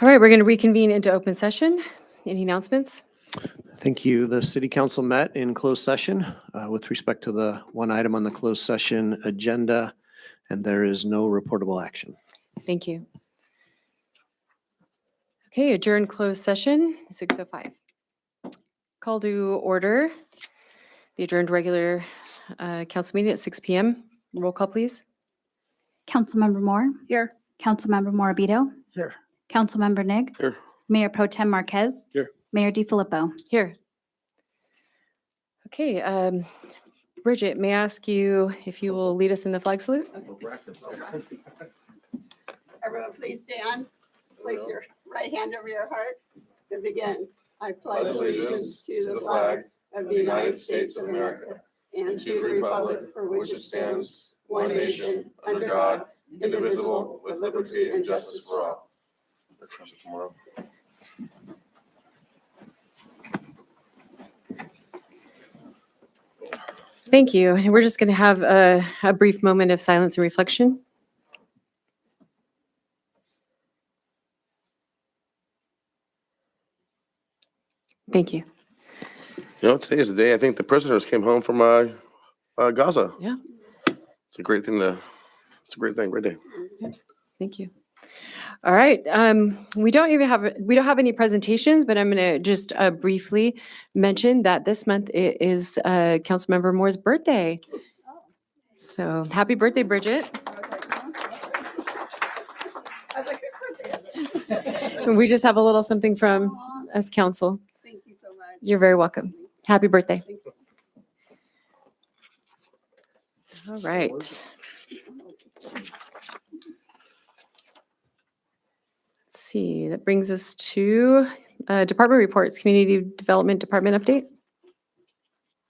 All right, we're going to reconvene into open session. Any announcements? Thank you. The city council met in closed session with respect to the one item on the closed session agenda, and there is no reportable action. Thank you. Okay, adjourn closed session, 6:05. Call to order the adjourned regular council meeting at 6 p.m. Roll call, please. Councilmember Moore. Here. Councilmember Morabito. Here. Councilmember Nig. Here. Mayor Pro Tem Marquez. Here. Mayor DiFilippo. Here. Okay, Bridget, may I ask you if you will lead us in the flag salute? Everyone, please stand. Place your right hand over your heart and begin. I pledge allegiance to the flag of the United States of America and to the republic for which it stands, one nation, under God, indivisible, with liberty and justice for all. Tomorrow. Thank you. And we're just going to have a brief moment of silence and reflection. Thank you. You know, today is the day I think the prisoners came home from Gaza. Yeah. It's a great thing great day. Thank you. All right. We don't have any presentations, but I'm going to just briefly mention that this month it is Councilmember Moore's birthday. So happy birthday, Bridget. We just have a little something from us council. Thank you so much. You're very welcome. Happy birthday. Thank you. All right. Let's see, that brings us to department reports, Community Development Department update.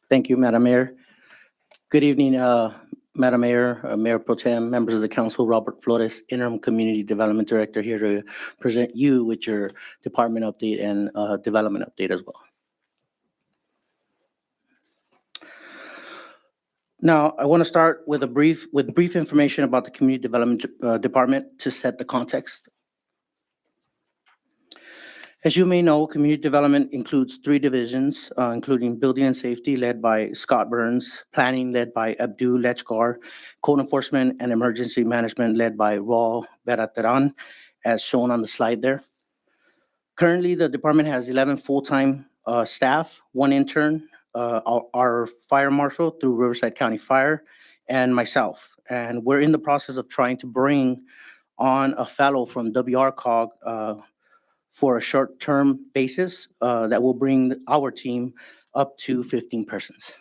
Thank you, Madam Mayor. Good evening, Madam Mayor, Mayor Pro Tem, members of the council. Robert Flores, Interim Community Development Director, here to present you with your department update and development update as well. Now, I want to start with brief information about the Community Development Department to set the context. As you may know, community development includes 3 divisions, including building and safety led by Scott Burns, planning led by Abdul Lechgar, code enforcement and emergency management led by Raul Berateran, as shown on the slide there. Currently, the department has 11 full-time staff, 1 intern, our fire marshal through Riverside County Fire, and myself. And we're in the process of trying to bring on a fellow from WRCOG for a short-term basis that will bring our team up to 15 persons.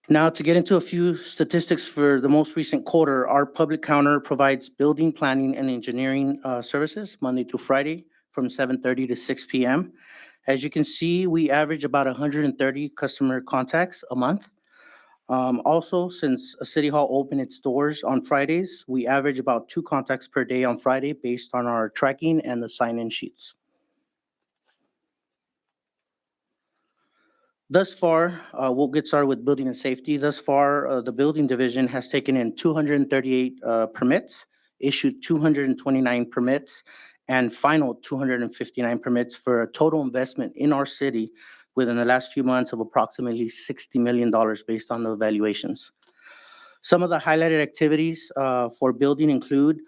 Now, to get into a few statistics for the most recent quarter, our public counter provides building, planning, and engineering services Monday through Friday from 7:30 to 6 p.m. As you can see, we average about 130 customer contacts a month. Also, since City Hall opened its doors on Fridays, we average about 2 contacts per day on Friday based on our tracking and the sign-in sheets. Thus far, we'll get started with building and safety. Thus far, the building division has taken in 238 permits, issued 229 permits, and final 259 permits for a total investment in our city within the last few months of approximately $60 million based on the evaluations. Some of the highlighted activities for building include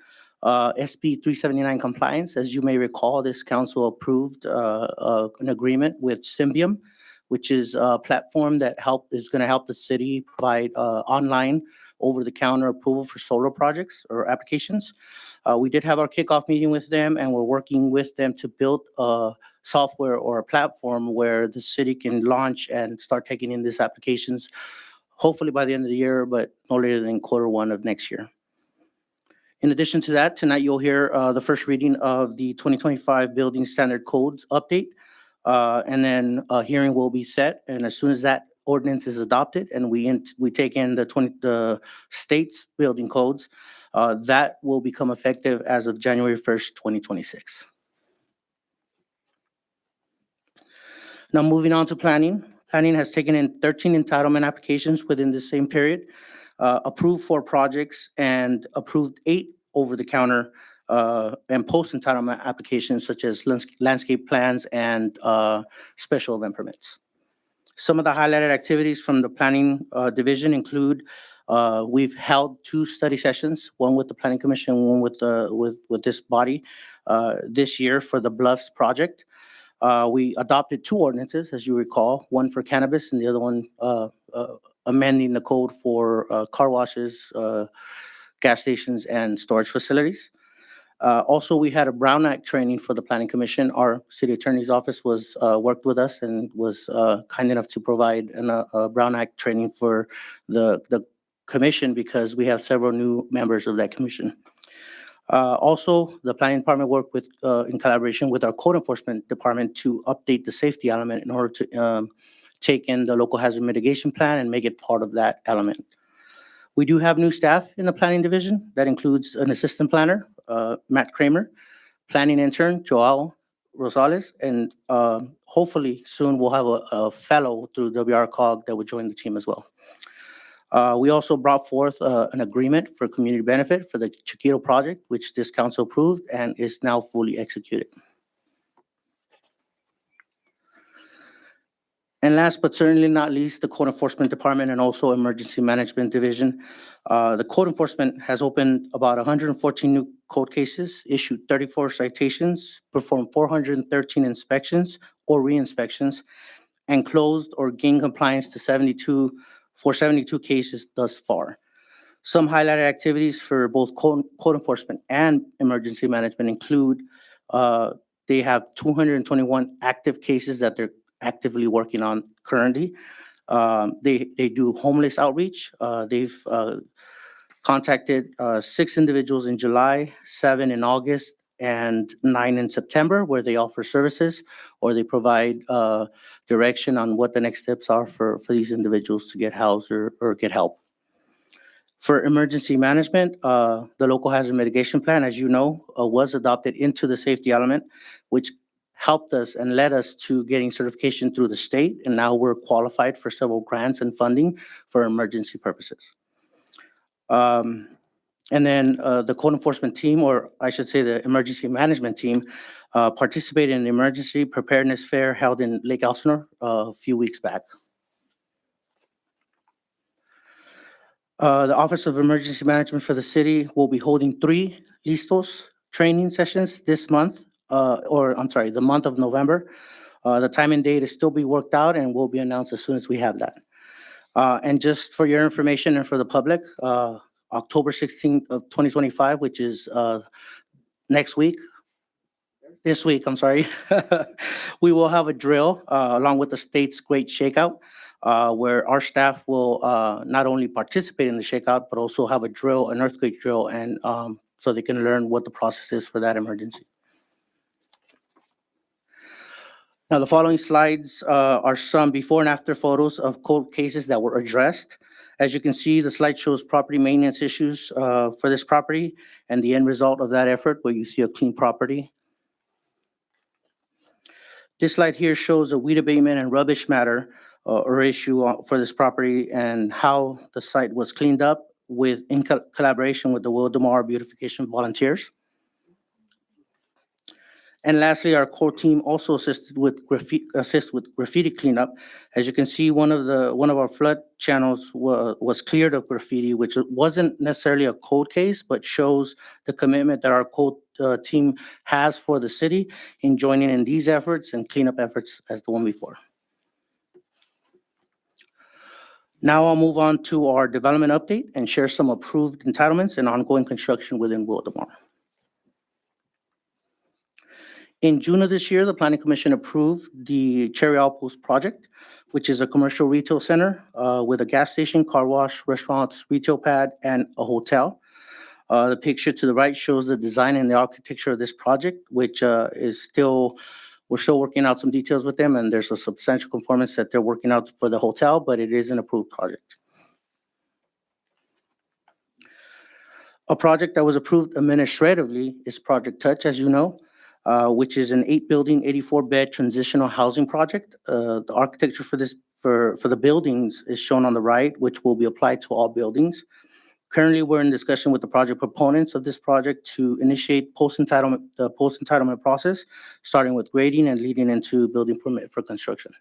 SB 379 compliance. As you may recall, this council approved an agreement with Symbium, which is a platform that is going to help the city provide online over-the-counter approval for solar projects or applications. We did have our kickoff meeting with them, and we're working with them to build a software or a platform where the city can launch and start taking in these applications, hopefully by the end of the year, but no later than Q1 of next year. In addition to that, tonight you'll hear the first reading of the 2025 Building Standard Codes update, and then a hearing will be set. And as soon as that ordinance is adopted and we take in the state's building codes, that will become effective as of January 1st, 2026. Now, moving on to planning. Planning has taken in 13 entitlement applications within the same period, approved 4 projects, and approved 8 over-the-counter and post-entitlement applications such as landscape plans and special event permits. Some of the highlighted activities from the planning division include we've held 2 study sessions, one with the Planning Commission, one with this body this year for the Bluffs project. We adopted 2 ordinances, as you recall, one for cannabis and the other one amending the code for car washes, gas stations, and storage facilities. Also, we had a Brown Act training for the Planning Commission. Our city attorney's office was worked with us and was kind enough to provide a Brown Act training for the commission because we have several new members of that commission. Also, the planning department worked with in collaboration with our code enforcement department to update the safety element in order to take in the local hazard mitigation plan and make it part of that element. We do have new staff in the planning division. That includes an assistant planner, Matt Kramer, planning intern, Joao Rosales, and hopefully soon we'll have a fellow through WRCOG that will join the team as well. We also brought forth an agreement for community benefit for the Chiquito project, which this council approved and is now fully executed. And last but certainly not least, the Code Enforcement Department and also Emergency Management Division. The Code Enforcement has opened about 114 new code cases, issued 34 citations, performed 413 inspections or re-inspections, and closed or gained compliance to 72 cases thus far. Some highlighted activities for both code enforcement and emergency management include they have 221 active cases that they're actively working on currently. They do homeless outreach. They've contacted 6 individuals in July, 7 in August, and 9 in September, where they offer services or they provide direction on what the next steps are for these individuals to get housed or get help. For emergency management, the local hazard mitigation plan, as you know, was adopted into the safety element, which helped us and led us to getting certification through the state, and now we're qualified for several grants and funding for emergency purposes. And then the code enforcement team, or I should say the emergency management team, participated in the emergency preparedness fair held in Lake Elsinore a few weeks back. The Office of Emergency Management for the city will be holding 3 Listos training sessions this month, the month of November. The time and date is still being worked out and will be announced as soon as we have that. And just for your information and for the public, October 16th of 2025, which is this week, we will have a drill along with the state's Great Shakeout, where our staff will not only participate in the shakeout, but also have a drill, an earthquake drill, and so they can learn what the process is for that emergency. Now, the following slides are some before and after photos of code cases that were addressed. As you can see, the slide shows property maintenance issues for this property and the end result of that effort, where you see a clean property. This slide here shows a weed abatement and rubbish matter or issue for this property and how the site was cleaned up in collaboration with the Wildomar beautification volunteers. And lastly, our core team also assists with graffiti cleanup. As you can see, one of our flood channels was cleared of graffiti, which wasn't necessarily a code case, but shows the commitment that our code team has for the city in joining in these efforts and cleanup efforts as the one before. Now I'll move on to our development update and share some approved entitlements and ongoing construction within Wildomar. In June of this year, the Planning Commission approved the Cherry Outpost project, which is a commercial retail center with a gas station, car wash, restaurants, retail pad, and a hotel. The picture to the right shows the design and the architecture of this project, which we're still working out some details with them, and there's a substantial conformance that they're working out for the hotel, but it is an approved project. A project that was approved administratively is Project Touch, as you know, which is an 8-building, 84-bed transitional housing project. The architecture for the buildings is shown on the right, which will be applied to all buildings. Currently, we're in discussion with the project proponents of this project to initiate the post-entitlement process, starting with grading and leading into building permit for construction.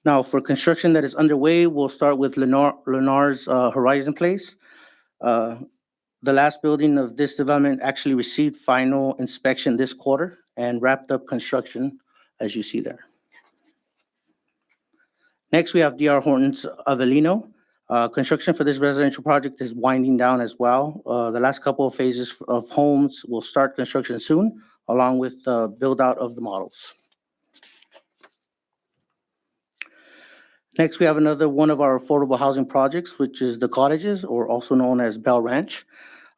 Now, for construction that is underway, we'll start with Lennar's Horizon Place. The last building of this development actually received final inspection this quarter and wrapped up construction, as you see there. Next, we have D.R. Horton's Avellino. Construction for this residential project is winding down as well. The last couple of phases of homes will start construction soon, along with the build-out of the models. Next, we have another one of our affordable housing projects, which is the cottages, or also known as Bell Ranch.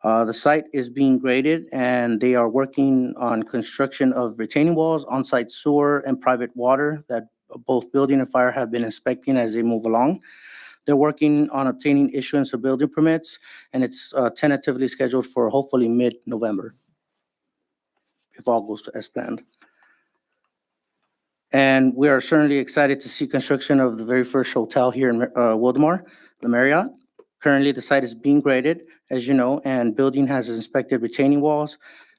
The site is being graded, and they are working on construction of retaining walls, on-site sewer, and private water that both building and fire have been inspecting as they move along. They're working on obtaining issuance of building permits, and it's tentatively scheduled for hopefully mid-November, if all goes as planned. And we are certainly excited to see construction of the very first hotel here in Wildomar, the Marriott. Currently, the site is being graded, as you know, and building has inspected retaining walls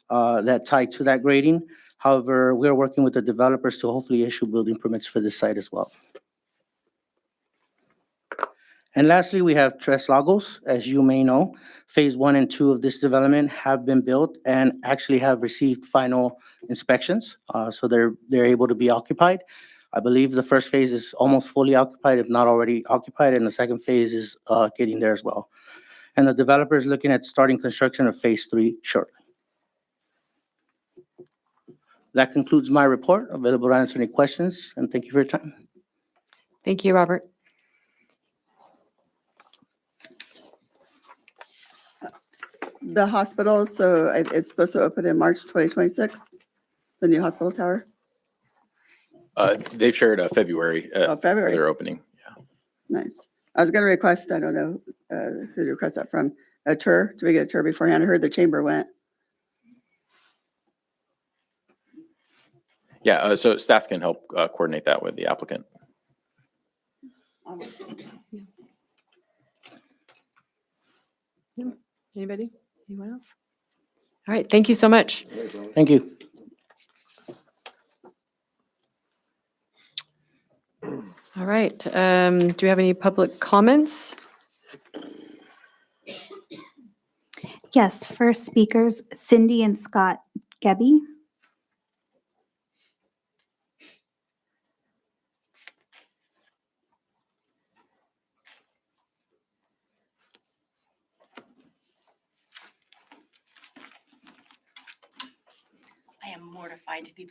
that tie to that grading. However, we are working with the developers to hopefully issue building permits for this site as well. And lastly, we have Tres Lagos. As you may know, phase 1 and 2 of this development have been built and actually have received final inspections. So they're able to be occupied. I believe the first phase is almost fully occupied, if not already occupied, and the second phase is getting there as well. And the developer is looking at starting construction of phase 3 shortly. That concludes my report. Available to answer any questions, and thank you for your time. Thank you, Robert. The hospital, so it's supposed to open in March 2026, the new hospital tower? They've shared February for February. their opening. Yeah. Nice. I was going to request, I don't know who to request that from, a tour. Do we get a tour beforehand? I heard the chamber went. Yeah. So staff can help coordinate that with the applicant. Anybody? Anyone else? All right, thank you so much. Thank you. All right, do we have any public comments? Yes, first speakers, Cindy and Scott Gebby. I am mortified to be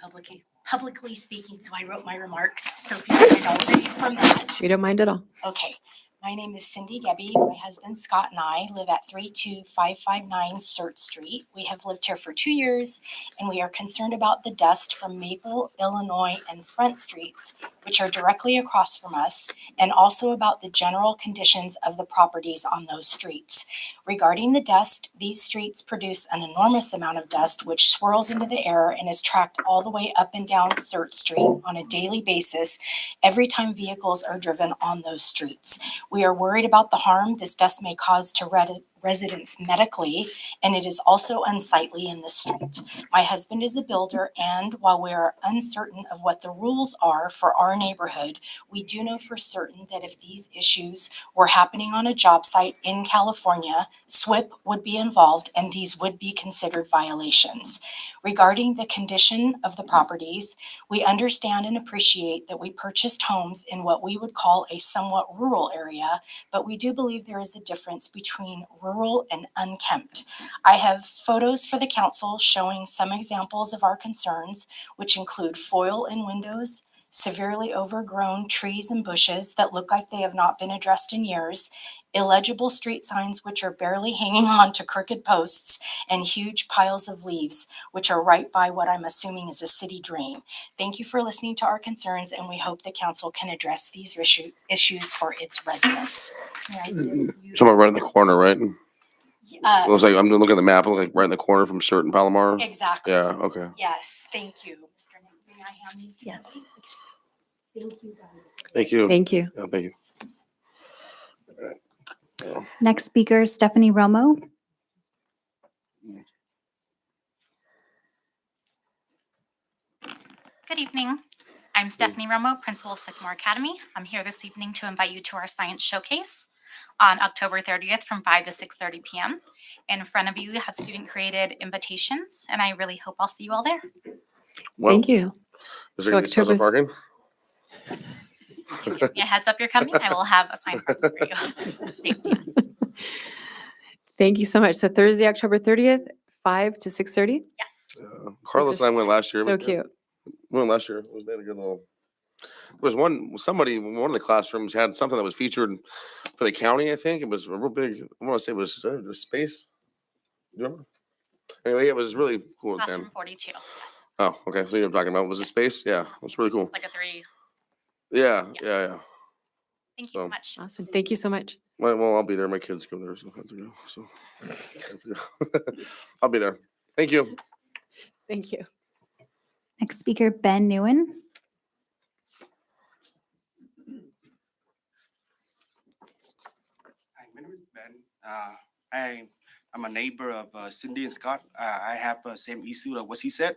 publicly speaking, so I wrote my remarks. So if you don't mind, I'll read from that. We don't mind at all. Okay. My name is Cindy Gebby. My husband Scott and I live at 32559 Cert Street. We have lived here for 2 years, and we are concerned about the dust from Maple, Illinois, and Front Streets, which are directly across from us, and also about the general conditions of the properties on those streets. Regarding the dust, these streets produce an enormous amount of dust which swirls into the air and is tracked all the way up and down Cert Street on a daily basis every time vehicles are driven on those streets. We are worried about the harm this dust may cause to residents medically, and it is also unsightly in the street. My husband is a builder, and while we are uncertain of what the rules are for our neighborhood, we do know for certain that if these issues were happening on a job site in California, SWIP would be involved and these would be considered violations. Regarding the condition of the properties, we understand and appreciate that we purchased homes in what we would call a somewhat rural area, but we do believe there is a difference between rural and unkempt. I have photos for the council showing some examples of our concerns, which include foil in windows, severely overgrown trees and bushes that look like they have not been addressed in years, illegible street signs which are barely hanging on to crooked posts, and huge piles of leaves, which are right by what I'm assuming is a city drain. Thank you for listening to our concerns, and we hope the council can address these issues for its residents. Somewhere right in the corner, right? Uh, Looks like, I'm looking at the map, it looks like right in the corner from Cert and Palomar. Exactly. Yeah, okay. Yes, thank you. Mr. Nick, may I hand these to Yes. somebody? Thank you, guys. Thank you. Thank you. Yeah, thank you. So, Next speaker, Stephanie Romo. Good evening. I'm Stephanie Romo, principal of Sycamore Academy. I'm here this evening to invite you to our science showcase on October 30th from 5 to 6:30 p.m. In front of you, we have student-created invitations, and I really hope I'll see you all there. well, Thank you. Is So there gonna be special October- parking? Give me a heads up you're coming. I will have assigned parking for you. Safety. Thank you so much. So Thursday, October 30th, 5 to 6:30. Yes. Carlos and I went last year. So cute. We went last year. It was, they had a good little. There was one of the classrooms had something that was featured for the county. I think it was a real big. I want to say it was space. Do you remember? Anyway, it was really cool. Classroom 42. Yes. Oh, okay. So you're talking about was it space? Yeah, it was really cool. It's like a 3. Yeah. Thank you so So- much. Awesome. Thank you so much. Well, I'll be there. My kids go there, so I have to go. So I'll be there. Thank you. Thank you. Next speaker, Ben Newen. Hi, my name is Ben. I'm a neighbor of Cindy and Scott. I have the same issue of what he said,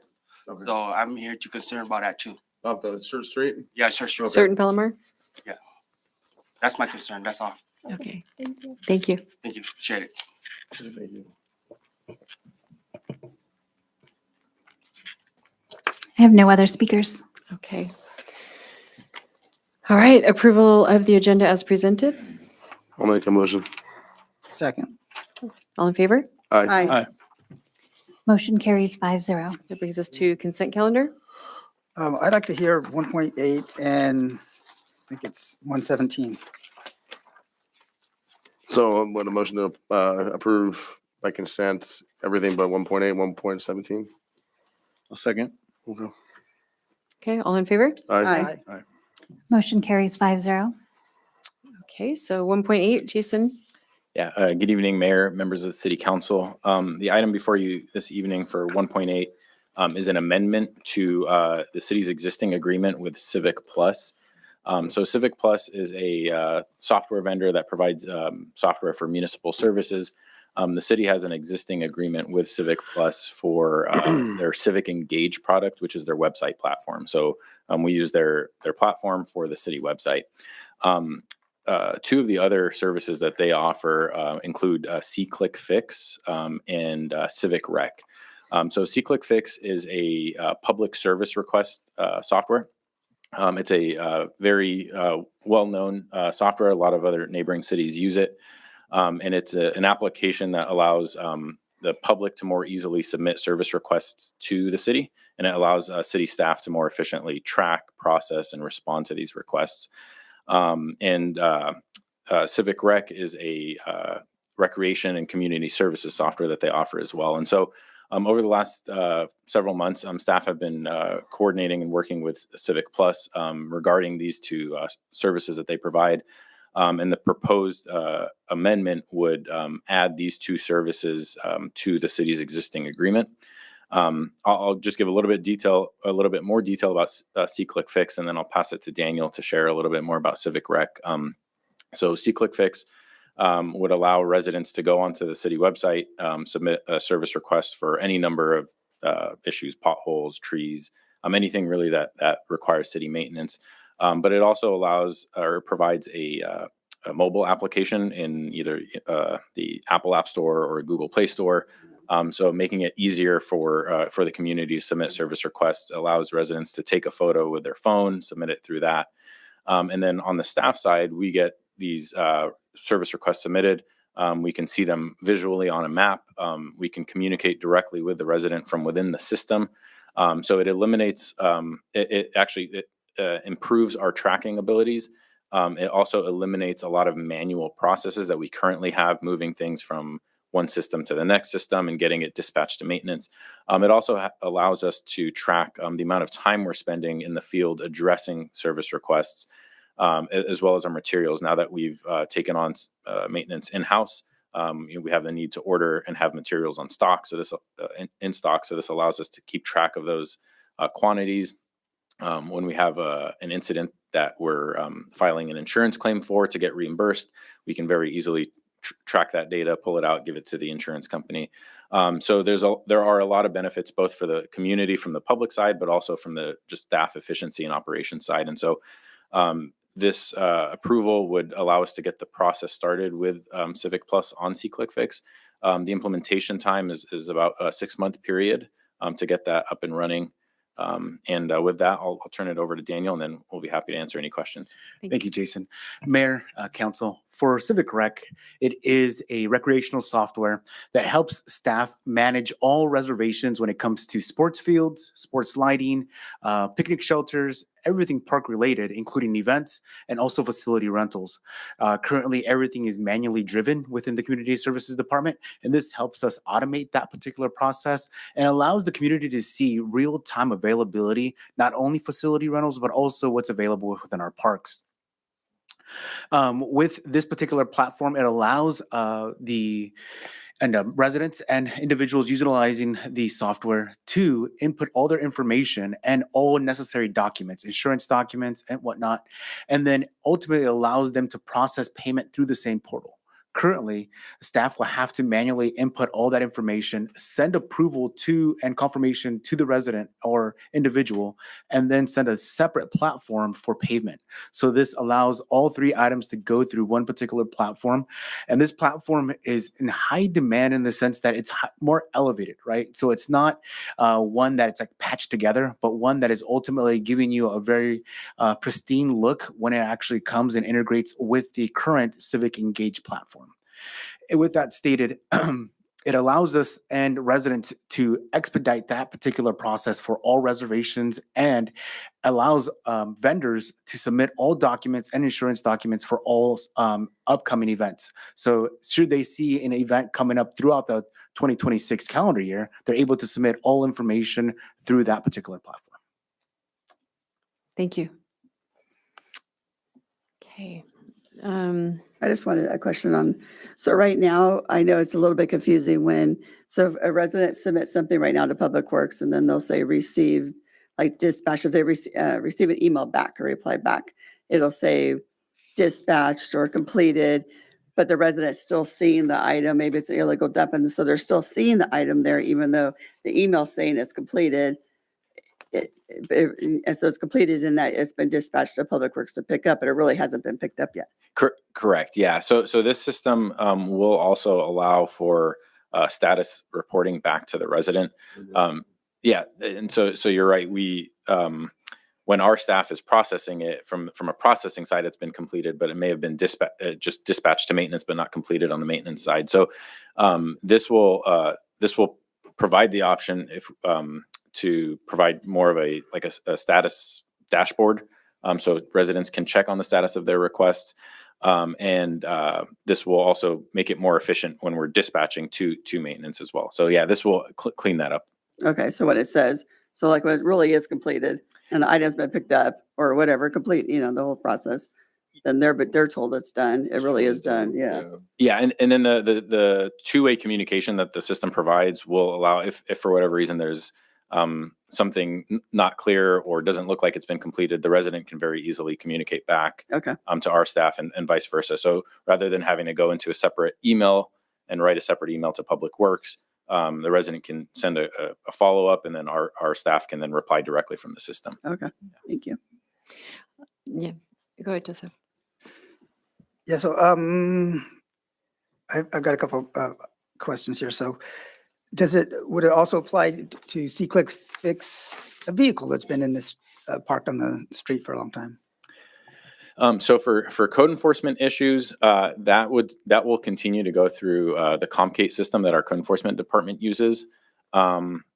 so I'm here to concern about that too. Off the Church Street. Yeah, sure. Certain Bellamar? That's my concern. That's all. Okay. Thank you. Thank you. Appreciate it. Thank you. I have no other speakers. Okay. All right. Approval of the agenda as presented. I'll make a motion. Second. All in favor? Aye. Motion carries 5-0. That brings us to consent calendar. I'd like to hear 1.8 and I think it's 117. So what a motion to approve by consent everything but 1.8, 1.17. A second. Okay. Okay. All in favor? Aye. Motion carries 5-0. Okay. So 1.8, Jason. Yeah, good evening, Mayor, members of the City Council. The item before you this evening for 1.8 is an amendment to the city's existing agreement with Civic Plus. So Civic Plus is a software vendor that provides software for municipal services. The city has an existing agreement with Civic Plus for their Civic Engage product, which is their website platform. So we use their platform for the city website. Two of the other services that they offer include C-Click Fix and Civic Rec. So C-Click Fix is a public service request software. It's a very well-known software. A lot of other neighboring cities use it. And it's an application that allows the public to more easily submit service requests to the city. And it allows city staff to more efficiently track, process, and respond to these requests. Civic Rec is a recreation and community services software that they offer as well. And so over the last several months, staff have been coordinating and working with Civic Plus regarding these two services that they provide. And the proposed amendment would add these two services to the city's existing agreement. I'll just give a little bit more detail about C-Click Fix, and then I'll pass it to Daniel to share a little bit more about Civic Rec. So C-Click Fix would allow residents to go onto the city website, submit a service request for any number of issues, potholes, trees, anything really that requires city maintenance. But it also allows or provides a mobile application in either the Apple App Store or Google Play Store. So making it easier for the community to submit service requests, allows residents to take a photo with their phone, submit it through that. And then on the staff side, we get these service requests submitted. We can see them visually on a map. We can communicate directly with the resident from within the system. So it eliminates, it actually improves our tracking abilities. It also eliminates a lot of manual processes that we currently have, moving things from one system to the next system and getting it dispatched to maintenance. It also allows us to track the amount of time we're spending in the field addressing service requests, as well as our materials. Now that we've taken on maintenance in-house, we have the need to order and have materials on stock. So this in stock. So this allows us to keep track of those quantities. When we have an incident that we're filing an insurance claim for to get reimbursed, we can very easily track that data, pull it out, give it to the insurance company. So there are a lot of benefits both for the community from the public side, but also from the just staff efficiency and operations side. And so this approval would allow us to get the process started with Civic Plus on SeeClickFix. The implementation time is about a 6-month period to get that up and running. With that, I'll turn it over to Daniel, and then we'll be happy to answer any questions. Thank you, Jason. Mayor, council, for Civic Rec, it is a recreational software that helps staff manage all reservations when it comes to sports fields, sports lighting, picnic shelters, everything park related, including events and also facility rentals. Currently, everything is manually driven within the Community Services Department, and this helps us automate that particular process and allows the community to see real-time availability, not only facility rentals, but also what's available within our parks. With this particular platform, it allows residents and individuals utilizing the software to input all their information and all necessary documents, insurance documents and whatnot, and then ultimately allows them to process payment through the same portal. Currently, staff will have to manually input all that information, send approval to and confirmation to the resident or individual, and then send a separate platform for payment. So this allows all 3 items to go through one particular platform. And this platform is in high demand in the sense that it's more elevated, right? So it's not one that it's like patched together, but one that is ultimately giving you a very pristine look when it actually comes and integrates with the current Civic Engage platform. And with that stated, it allows us and residents to expedite that particular process for all reservations and allows vendors to submit all documents and insurance documents for all upcoming events. So should they see an event coming up throughout the 2026 calendar year, they're able to submit all information through that particular platform. Thank you. Okay. I just wanted a question on, so right now, I know it's a little bit confusing so if a resident submits something right now to Public Works and then they'll say receive, like dispatch, if they receive an email back or reply back, it'll say dispatched or completed, but the resident's still seeing the item, maybe it's an illegal dump, and so they're still seeing the item there, even though the email's saying it's completed. And so it's completed in that it's been dispatched to Public Works to pick up, but it really hasn't been picked up yet. Correct. Yeah. So this system will also allow for status reporting back to the resident. Yeah. And so you're right. We when our staff is processing it from a processing side, it's been completed, but it may have been just dispatched to maintenance, but not completed on the maintenance side. So this will provide the option to provide more of a status dashboard, so residents can check on the status of their requests, and this will also make it more efficient when we're dispatching to maintenance as well. So yeah, this will clean that up. Okay, so what it says, so like when it really is completed and the item's been picked up or whatever, complete, the whole process, then they're told it's done. It really is done. Yeah. Yeah, and then the two-way communication that the system provides will allow, if for whatever reason there's something not clear or doesn't look like it's been completed, the resident can very easily communicate back to our staff and vice versa. So rather than having to go into a separate email and write a separate email to Public Works, the resident can send a follow-up, and then our staff can then reply directly from the system. Okay, thank you. Yeah, go ahead, Joseph. Yeah, so I've got a couple questions here. So would it also apply to SeeClickFix, a vehicle that's been in this parked on the street for a long time? So for code enforcement issues, that will continue to go through the Comcate system that our code enforcement department uses.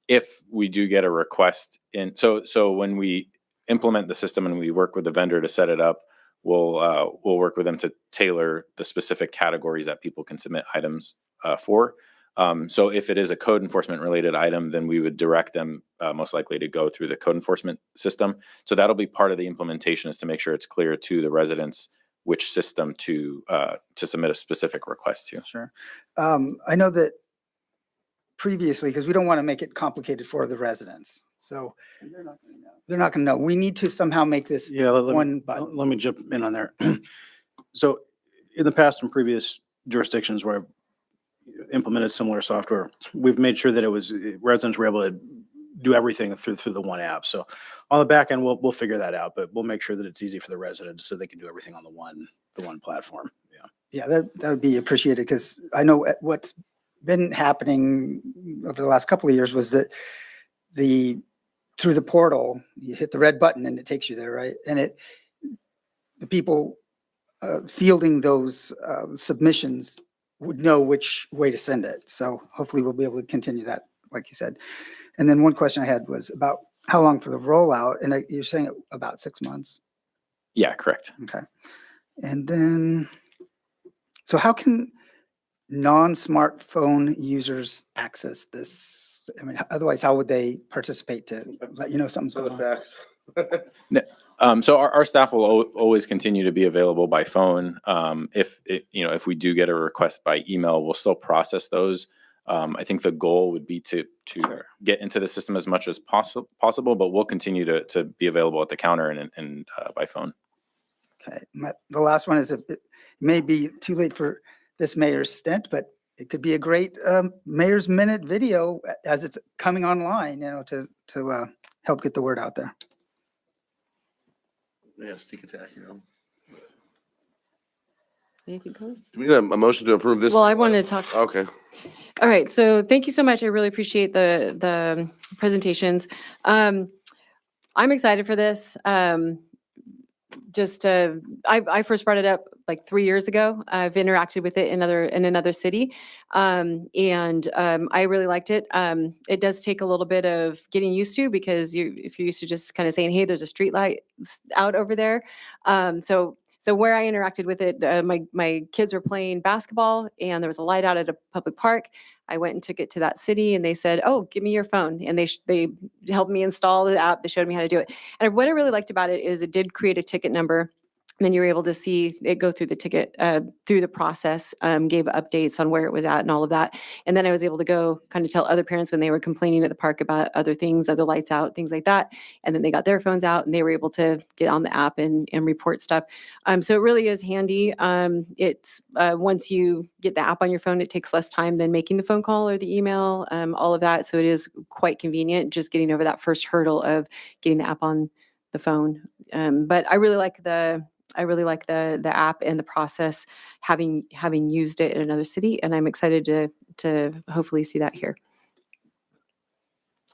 If we do get a request in, so when we implement the system and we work with the vendor to set it up, we'll work with them to tailor the specific categories that people can submit items for. So if it is a code enforcement related item, then we would direct them most likely to go through the code enforcement system. So that'll be part of the implementation, is to make sure it's clear to the residents which system to submit a specific request to. Sure. I know that previously, because we don't want to make it complicated for the residents. So they're not going to know. We need to somehow make this one button. Let me jump in on there. So in the past and previous jurisdictions where I've implemented similar software, we've made sure that residents were able to do everything through the one app. So on the back end, we'll figure that out, but we'll make sure that it's easy for the residents so they can do everything on the one platform. Yeah. Yeah, that would be appreciated because I know what's been happening over the last couple of years was that through the portal, you hit the red button and it takes you there, right? And the people fielding those submissions would know which way to send it. So hopefully we'll be able to continue that, like you said. And then one question I had was about how long for the rollout, and you're saying about 6 months. Yeah, correct. Okay. And then, so how can non-smartphone users access this? I mean, otherwise, how would they participate to let you know something's So going the on? facts. So our staff will always continue to be available by phone. If we do get a request by email, we'll still process those. I think the goal would be to get into the system as much as possible, but we'll continue to be available at the counter and by phone. Okay. The last one is, it may be too late for this mayor's stint, but it could be a great mayor's minute video as it's coming online, to help get the word out there. Yeah, sneak attack, Anything goes? Do we need a motion to approve this? Well, I want to talk. Okay. All right, so thank you so much. I really appreciate the presentations. I'm excited for this. I first brought it up like 3 years ago. I've interacted with it in another city, and I really liked it. It does take a little bit of getting used to because if you're used to just kind of saying, "Hey, there's a street light out over there," So where I interacted with it, my kids were playing basketball and there was a light out at a public park. I went and took it to that city and they said, "Oh, give me your phone." And they helped me install the app. They showed me how to do it. And what I really liked about it is it did create a ticket number. And then you were able to see it go through the ticket, through the process, gave updates on where it was at and all of that. And then I was able to go kind of tell other parents when they were complaining at the park about other things, other lights out, things like that. And then they got their phones out and they were able to get on the app and report stuff. So it really is handy. It's once you get the app on your phone, it takes less time than making the phone call or the email, all of that. So it is quite convenient, just getting over that first hurdle of getting the app on the phone. But I really like the app and the process, having used it in another city, and I'm excited to hopefully see that here.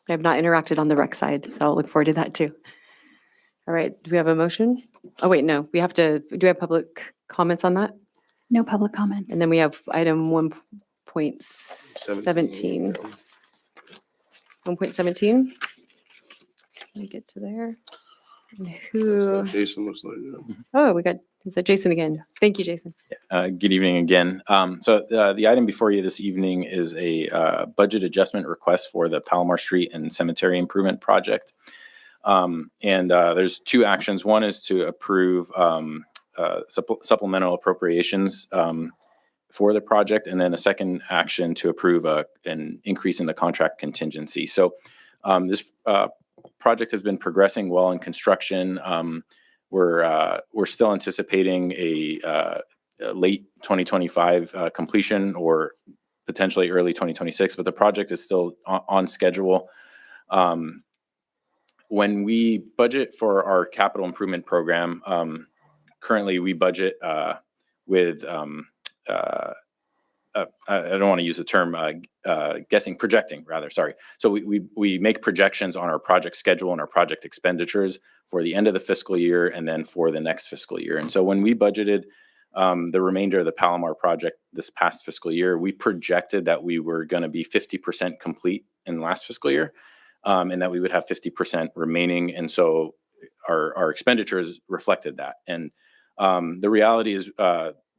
I have not interacted on the rec side, so I'll look forward to that too. All right, do we have a motion? Oh wait, no, do we have public comments on that? No public comment. And then we have item 1.17. 1.17. Let me get to there. Who? Jason looks like. Oh, is that Jason again? Thank you, Jason. Good evening again. So the item before you this evening is a budget adjustment request for the Palomar Street and Cemetery Improvement Project. There's two actions. One is to approve supplemental appropriations for the project, and then a second action to approve an increase in the contract contingency. So this project has been progressing well in construction. We're still anticipating a late 2025 completion or potentially early 2026, but the project is still on schedule. When we budget for our capital improvement program, currently we budget with I don't want to use the term projecting rather, sorry. So we make projections on our project schedule and our project expenditures for the end of the fiscal year and then for the next fiscal year. And so when we budgeted the remainder of the Palomar project this past fiscal year, we projected that we were going to be 50% complete in last fiscal year, and that we would have 50% remaining. And so our expenditures reflected that. And the reality is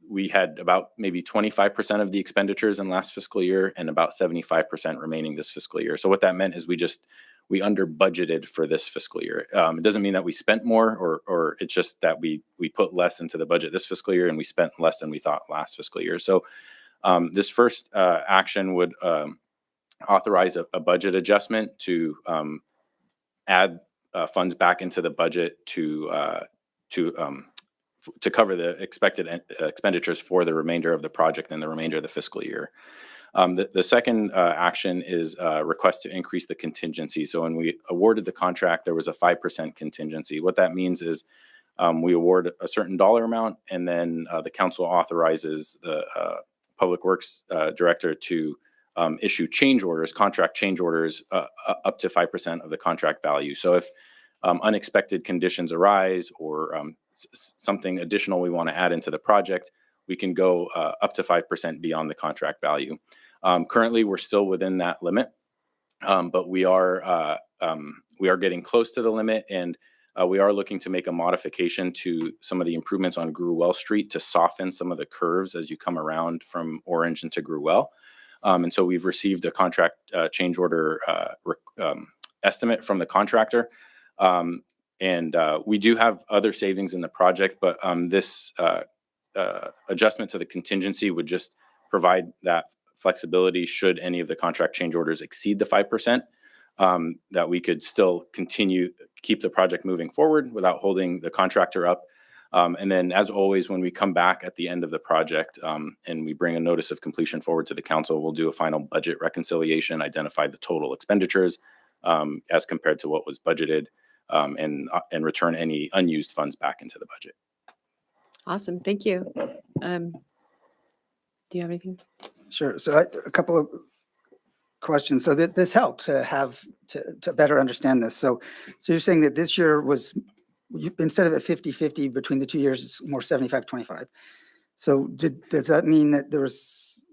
we had about maybe 25% of the expenditures in last fiscal year and about 75% remaining this fiscal year. So what that meant is we under budgeted for this fiscal year. It doesn't mean that we spent more or it's just that we put less into the budget this fiscal year and we spent less than we thought last fiscal year. So this first action would authorize a budget adjustment to add funds back into the budget to to cover the expected expenditures for the remainder of the project and the remainder of the fiscal year. The second action is a request to increase the contingency. So when we awarded the contract, there was a 5% contingency. What that means is we award a certain dollar amount, and then the council authorizes the Public Works Director to issue change orders, contract change orders, up to 5% of the contract value. So if unexpected conditions arise or something additional we want to add into the project, we can go up to 5% beyond the contract value. Currently, we're still within that limit, but we are getting close to the limit, and we are looking to make a modification to some of the improvements on Gruwell Street to soften some of the curves as you come around from Orange into Gruwell. And so we've received a contract change order estimate from the contractor. And we do have other savings in the project, but this adjustment to the contingency would just provide that flexibility should any of the contract change orders exceed the 5%, that we could still keep the project moving forward without holding the contractor up. And then, as always, when we come back at the end of the project and we bring a notice of completion forward to the council, we'll do a final budget reconciliation, identify the total expenditures as compared to what was budgeted, and return any unused funds back into the budget. Awesome. Thank you. Do you have anything? Sure. So a couple of questions. So this helped to have to better understand this. So you're saying that this year was, instead of a 50-50 between the 2 years, it's more 75-25. So does that mean that there was,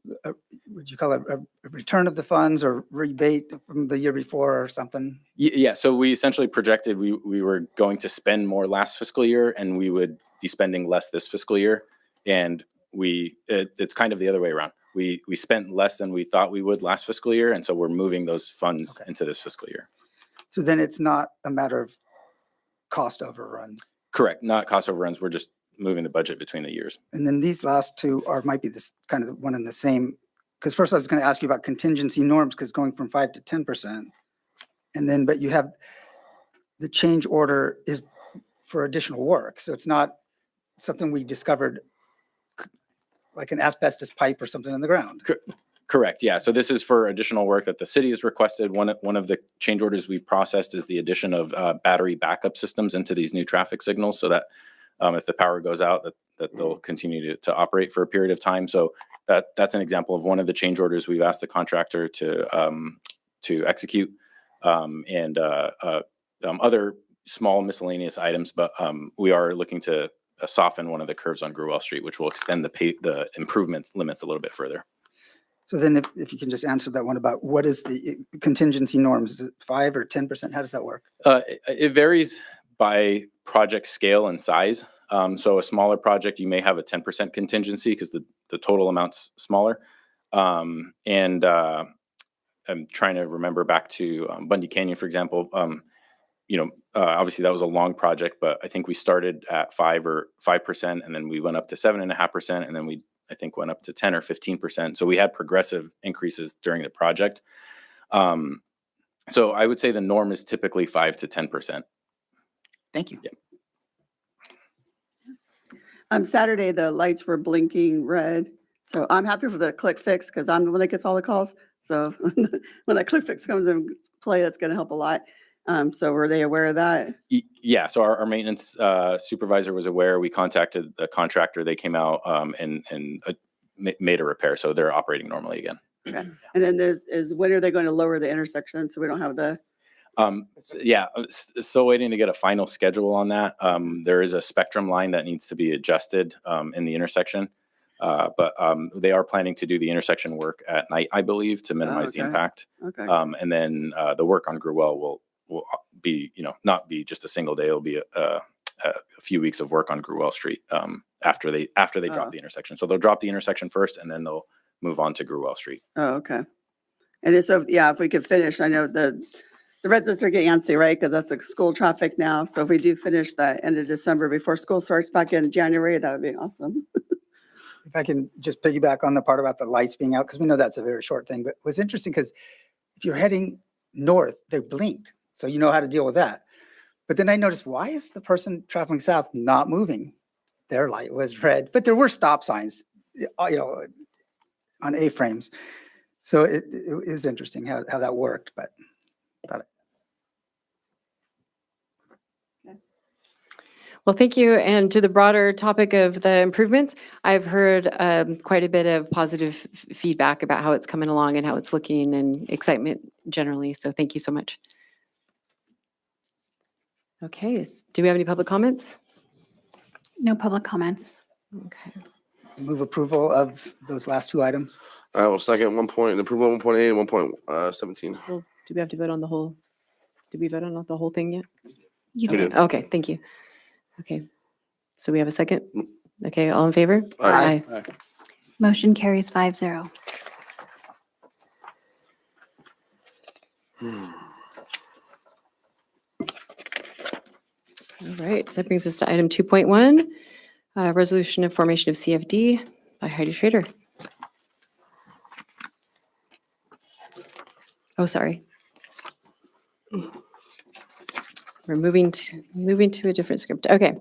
would you call it a return of the funds or rebate from the year before or something? Yeah. So we essentially projected we were going to spend more last fiscal year, and we would be spending less this fiscal year. And it's kind of the other way around. We spent less than we thought we would last fiscal year, and so we're moving those funds into this fiscal year. So then it's not a matter of cost overruns. Correct. Not cost overruns. We're just moving the budget between the years. And then these last two might be this kind of one and the same. Because first I was going to ask you about contingency norms, because going from 5 to 10%, and then but you have the change order is for additional work. So it's not something we discovered like an asbestos pipe or something in the ground. Correct. Yeah. So this is for additional work that the city has requested. One of the change orders we've processed is the addition of battery backup systems into these new traffic signals, so that if the power goes out, that they'll continue to operate for a period of time. So that's an example of one of the change orders we've asked the contractor to execute, and other small miscellaneous items. But we are looking to soften one of the curves on Gruwell Street, which will extend the improvement limits a little bit further. So then if you can just answer that one about what is the contingency norms? Is it 5 or 10%? How does that work? It varies by project scale and size. So a smaller project, you may have a 10% contingency because the total amount's smaller. And I'm trying to remember back to Bundy Canyon, for example. Obviously that was a long project, but I think we started at 5%, and then we went up to 7.5%, and then we, I think, went up to 10 or 15%. So we had progressive increases during the project. So I would say the norm is typically 5 to 10%. Thank you. Yeah. Saturday, the lights were blinking red. So I'm happy for the click fix because I'm the one that gets all the calls. So when that click fix comes in play, that's going to help a lot. So were they aware of that? Yeah. So our maintenance supervisor was aware. We contacted the contractor. They came out and made a repair. So they're operating normally again. Okay. And then when are they going to lower the intersection so we don't have the? Still waiting to get a final schedule on that. There is a spectrum line that needs to be adjusted in the intersection. But they are planning to do the intersection work at night, I believe, to minimize the impact. Okay. And then the work on Gruwell will be, not be just a single day. It'll be a few weeks of work on Gruwell Street after they drop the intersection. So they'll drop the intersection first, and then they'll move on to Gruwell Street. Oh, okay. And so, if we could finish, I know the residents are getting antsy, right? Because that's the school traffic now. So if we do finish that end of December before school starts back in January, that would be awesome. If I can just piggyback on the part about the lights being out, because we know that's a very short thing, but it was interesting because if you're heading north, they blinked. So you know how to deal with that. But then I noticed, why is the person traveling south not moving? their light was red, but there were stop signs, you know, on A-frames. So it was interesting how that worked, but thought Well, thank you. And to the broader topic of the improvements, I've heard quite a bit of positive feedback about how it's coming along and how it's looking and excitement generally. So thank you so much. Okay, do we have any public comments? No public comments. Okay. move approval of those last two items. I will second approval 1.8 and 1.17. Well, do we have to vote on the whole? Did we vote on the whole thing yet? You We did. did. Okay, thank you. Okay, so we have a second? Okay, all in favor? Aye. Motion carries 5-0. All right, so that brings us to item 2.1, resolution of formation of CFD by Heidi Schrader. Oh, sorry. We're moving to a different script. Okay.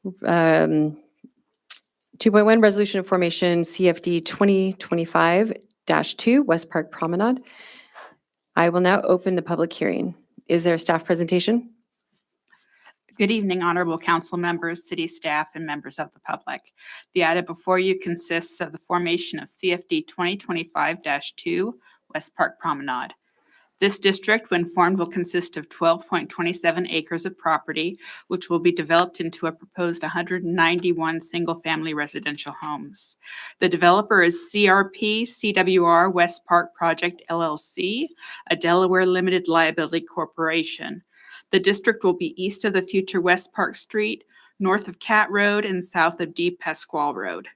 2.1, resolution of formation CFD 2025-2, West Park Promenade. I will now open the public hearing. Is there a staff presentation? Good evening, honorable council members, city staff, and members of the public. The item before you consists of the formation of CFD 2025-2, West Park Promenade. This district, when formed, will consist of 12.27 acres of property, which will be developed into a proposed 191 single-family residential homes. The developer is CRP CWR West Park Project LLC, a Delaware limited liability corporation. The district will be east of the future West Park Street, north of Cat Road, and south of Deep Pasquale Road.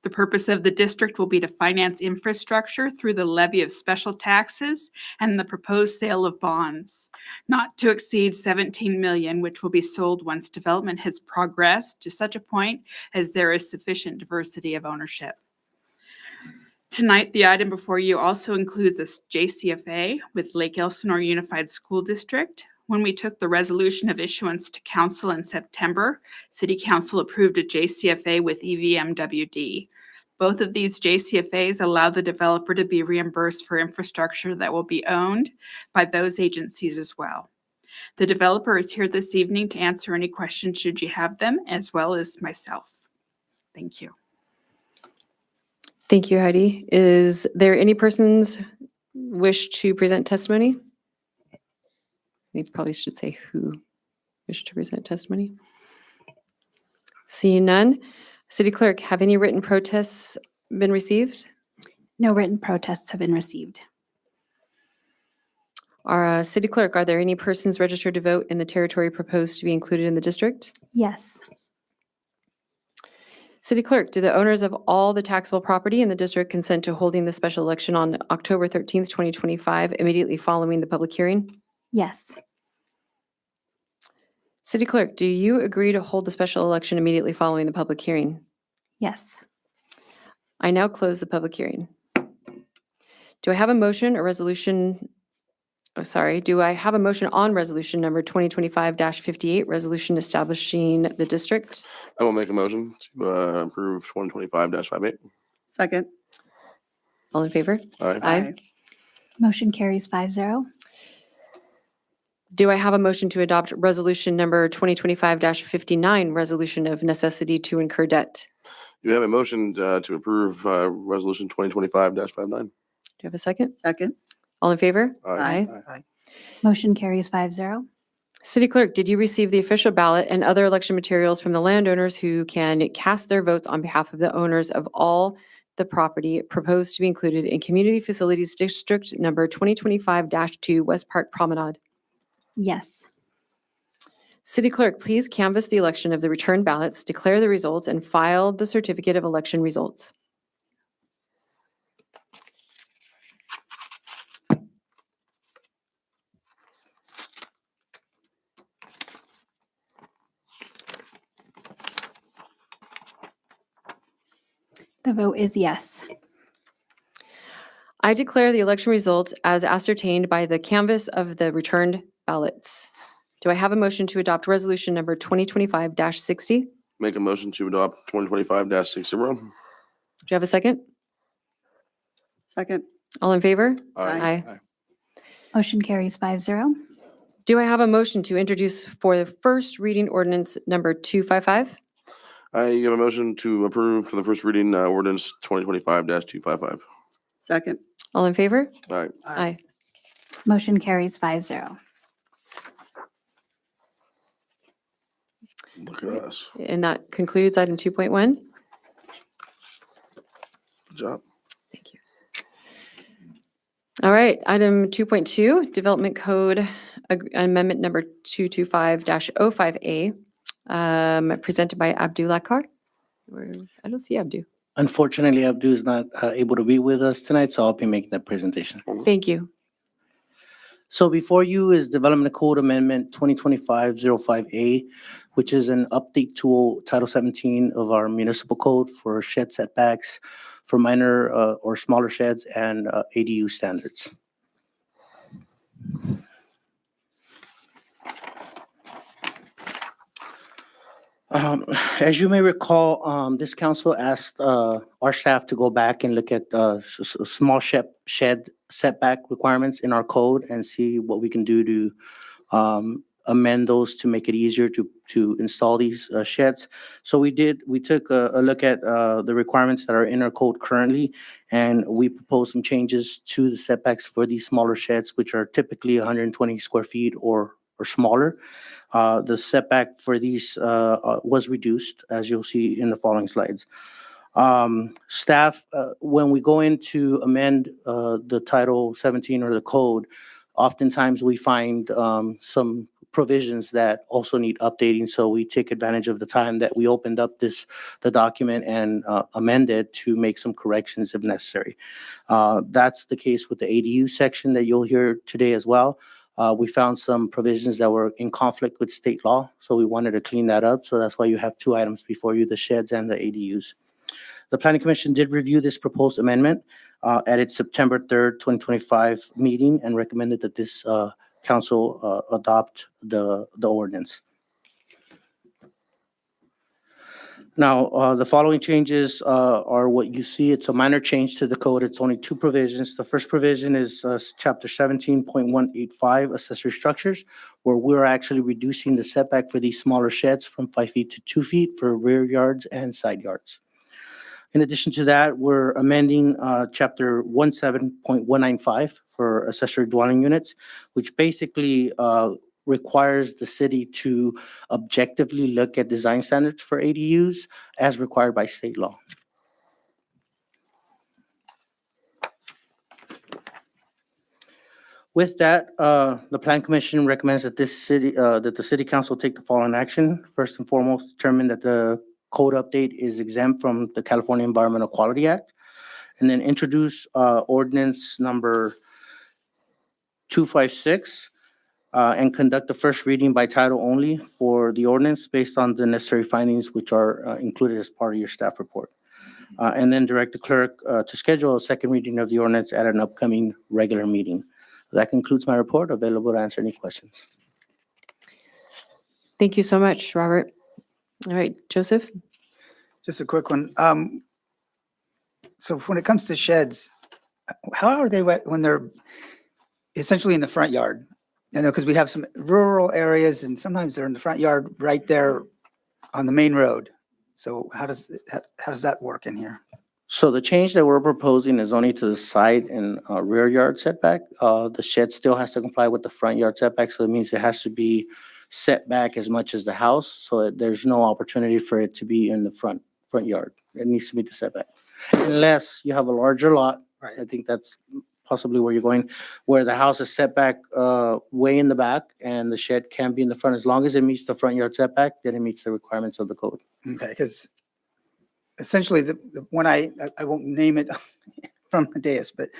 The purpose of the district will be to finance infrastructure through the levy of special taxes and the proposed sale of bonds, not to exceed 17 million, which will be sold once development has progressed to such a point as there is sufficient diversity of ownership. Tonight, the item before you also includes a JCFA with Lake Elsinore Unified School District. When we took the resolution of issuance to council in September, City Council approved a JCFA with EVMWD. Both of these JCFAs allow the developer to be reimbursed for infrastructure that will be owned by those agencies as well. The developer is here this evening to answer any questions should you have them, as well as myself. Thank you. Thank you, Heidi. Is there any persons wish to present testimony? We probably should say who wish to present testimony. Seeing none. City Clerk, have any written protests been received? No written protests have been received. Our City Clerk, are there any persons registered to vote in the territory proposed to be included in the district? Yes. City Clerk, do the owners of all the taxable property in the district consent to holding the special election on October 13th, 2025, immediately following the public hearing? Yes. City Clerk, do you agree to hold the special election immediately following the public hearing? Yes. I now close the public hearing. Do I have a motion or resolution? Oh, sorry. Do I have a motion on resolution number 2025-58, resolution establishing the district? I will make a motion to approve 2025-58. Second. All in favor? Aye. Motion carries 5-0. Do I have a motion to adopt resolution number 2025-59, resolution of necessity to incur debt? You have a motion to approve resolution 2025-59. Do you have a second? Second. All in favor? Aye. Motion carries 5-0. City Clerk, did you receive the official ballot and other election materials from the landowners who can cast their votes on behalf of the owners of all the property proposed to be included in Community Facilities District number 2025-2, West Park Promenade? Yes. City Clerk, please canvass the election of the returned ballots, declare the results, and file the certificate of election results. The vote is yes. I declare the election results as ascertained by the canvass of the returned ballots. Do I have a motion to adopt resolution number 2025-60? Make a motion to adopt 2025-60. Do you have a second? Second. All in favor? Aye. Motion carries 5-0. Do I have a motion to introduce for the first reading ordinance number 255? I give a motion to approve for the first reading ordinance 2025-255. Second. All in favor? All right. Aye. Motion carries 5-0. Look at us. And that concludes item 2.1. Good job. Thank you. All right, item 2.2, Development Code Amendment number 225-05A, presented by Abdullah Kar. I don't see Abdu. Unfortunately, Abdu is not able to be with us tonight, so I'll be making that presentation. Thank you. So before you is Development Code Amendment 2025-05A, which is an update to Title 17 of our municipal code for shed setbacks for minor or smaller sheds and ADU standards. As you may recall, this council asked our staff to go back and look at small shed setback requirements in our code and see what we can do to amend those to make it easier to install these sheds. So we took a look at the requirements that are in our code currently, and we proposed some changes to the setbacks for these smaller sheds, which are typically 120 square feet or smaller. The setback for these was reduced, as you'll see in the following slides. Staff, when we go in to amend the Title 17 or the code, oftentimes we find some provisions that also need updating. So we take advantage of the time that we opened up the document and amended to make some corrections if necessary. That's the case with the ADU section that you'll hear today as well. We found some provisions that were in conflict with state law, so we wanted to clean that up. So that's why you have two items before you, the sheds and the ADUs. The Planning Commission did review this proposed amendment at its September 3rd, 2025 meeting and recommended that this council adopt the ordinance. Now, the following changes are what you see. It's a minor change to the code. It's only two provisions. The first provision is Chapter 17.185, accessory structures, where we're actually reducing the setback for these smaller sheds from 5 feet to 2 feet for rear yards and side yards. In addition to that, we're amending Chapter 17.195 for accessory dwelling units, which basically requires the city to objectively look at design standards for ADUs as required by state law. With that, the Plan Commission recommends that the City Council take the following action. First and foremost, determine that the code update is exempt from the California Environmental Quality Act, and then introduce ordinance number 256 and conduct the first reading by title only for the ordinance based on the necessary findings which are included as part of your staff report. And then direct the clerk to schedule a second reading of the ordinance at an upcoming regular meeting. That concludes my report. Available to answer any questions. Thank you so much, Robert. All right, Joseph? Just a quick one. So when it comes to sheds, how are they when they're essentially in the front yard? You know, because we have some rural areas and sometimes they're in the front yard right there on the main road. So how does that work in here? So the change that we're proposing is only to the side and rear yard setback. The shed still has to comply with the front yard setback, so it means it has to be set back as much as the house. So there's no opportunity for it to be in the front yard. It needs to meet the setback. Unless you have a larger lot, Right. I think that's possibly where you're going, where the house is set back way in the back and the shed can be in the front. As long as it meets the front yard setback, then it meets the requirements of the code. Okay, because essentially the one I won't name it from the dais, but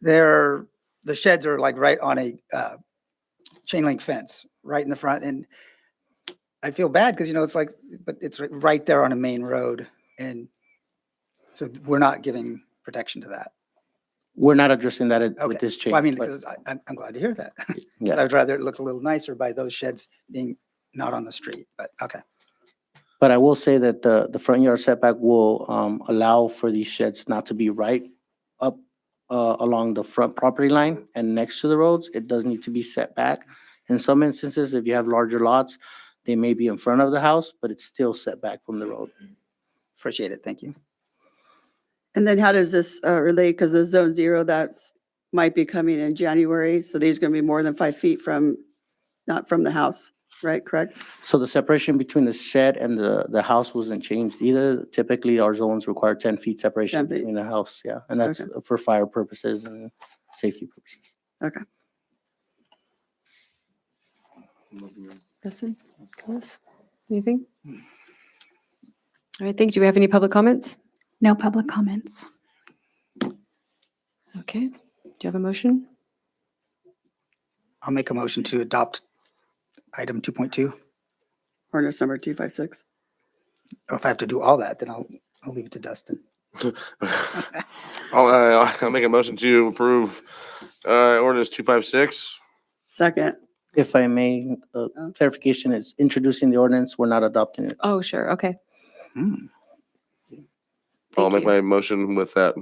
the sheds are like right on a chain link fence right in the front. And I feel bad because, you know, it's like, but it's right there on a main road. And so we're not giving protection to that. We're not addressing that with Okay. this change. Well, I mean, but- because I'm glad to hear that. 'Cause Yeah. I'd rather it look a little nicer by those sheds being not on the street, but okay. But I will say that the front yard setback will allow for these sheds not to be right up along the front property line and next to the roads. It does need to be set back. In some instances, if you have larger lots, they may be in front of the house, but it's still set back from the road. Appreciate it. Thank you. And then how does this relate? Because the zone zero that's might be coming in January. So these are going to be more than 5 feet from, not from the house, right? Correct? So the separation between the shed and the house wasn't changed either. Typically, our zones require 10 feet separation 10 feet. between the house, yeah. And that's Okay. for fire purposes and safety purposes. Okay. Dustin, Phyllis, anything? All right, thank you. Do we have any public comments? No public comments. Okay, do you have a motion? I'll make a motion to adopt item 2.2. Ordinance number 256. If I have to do all that, then I'll leave it to Dustin. I'll make a motion to approve ordinance 256. Second. If I may, clarification is introducing the ordinance, we're not adopting it. Oh, sure, okay. Hmm. I'll Thank make you. my motion with that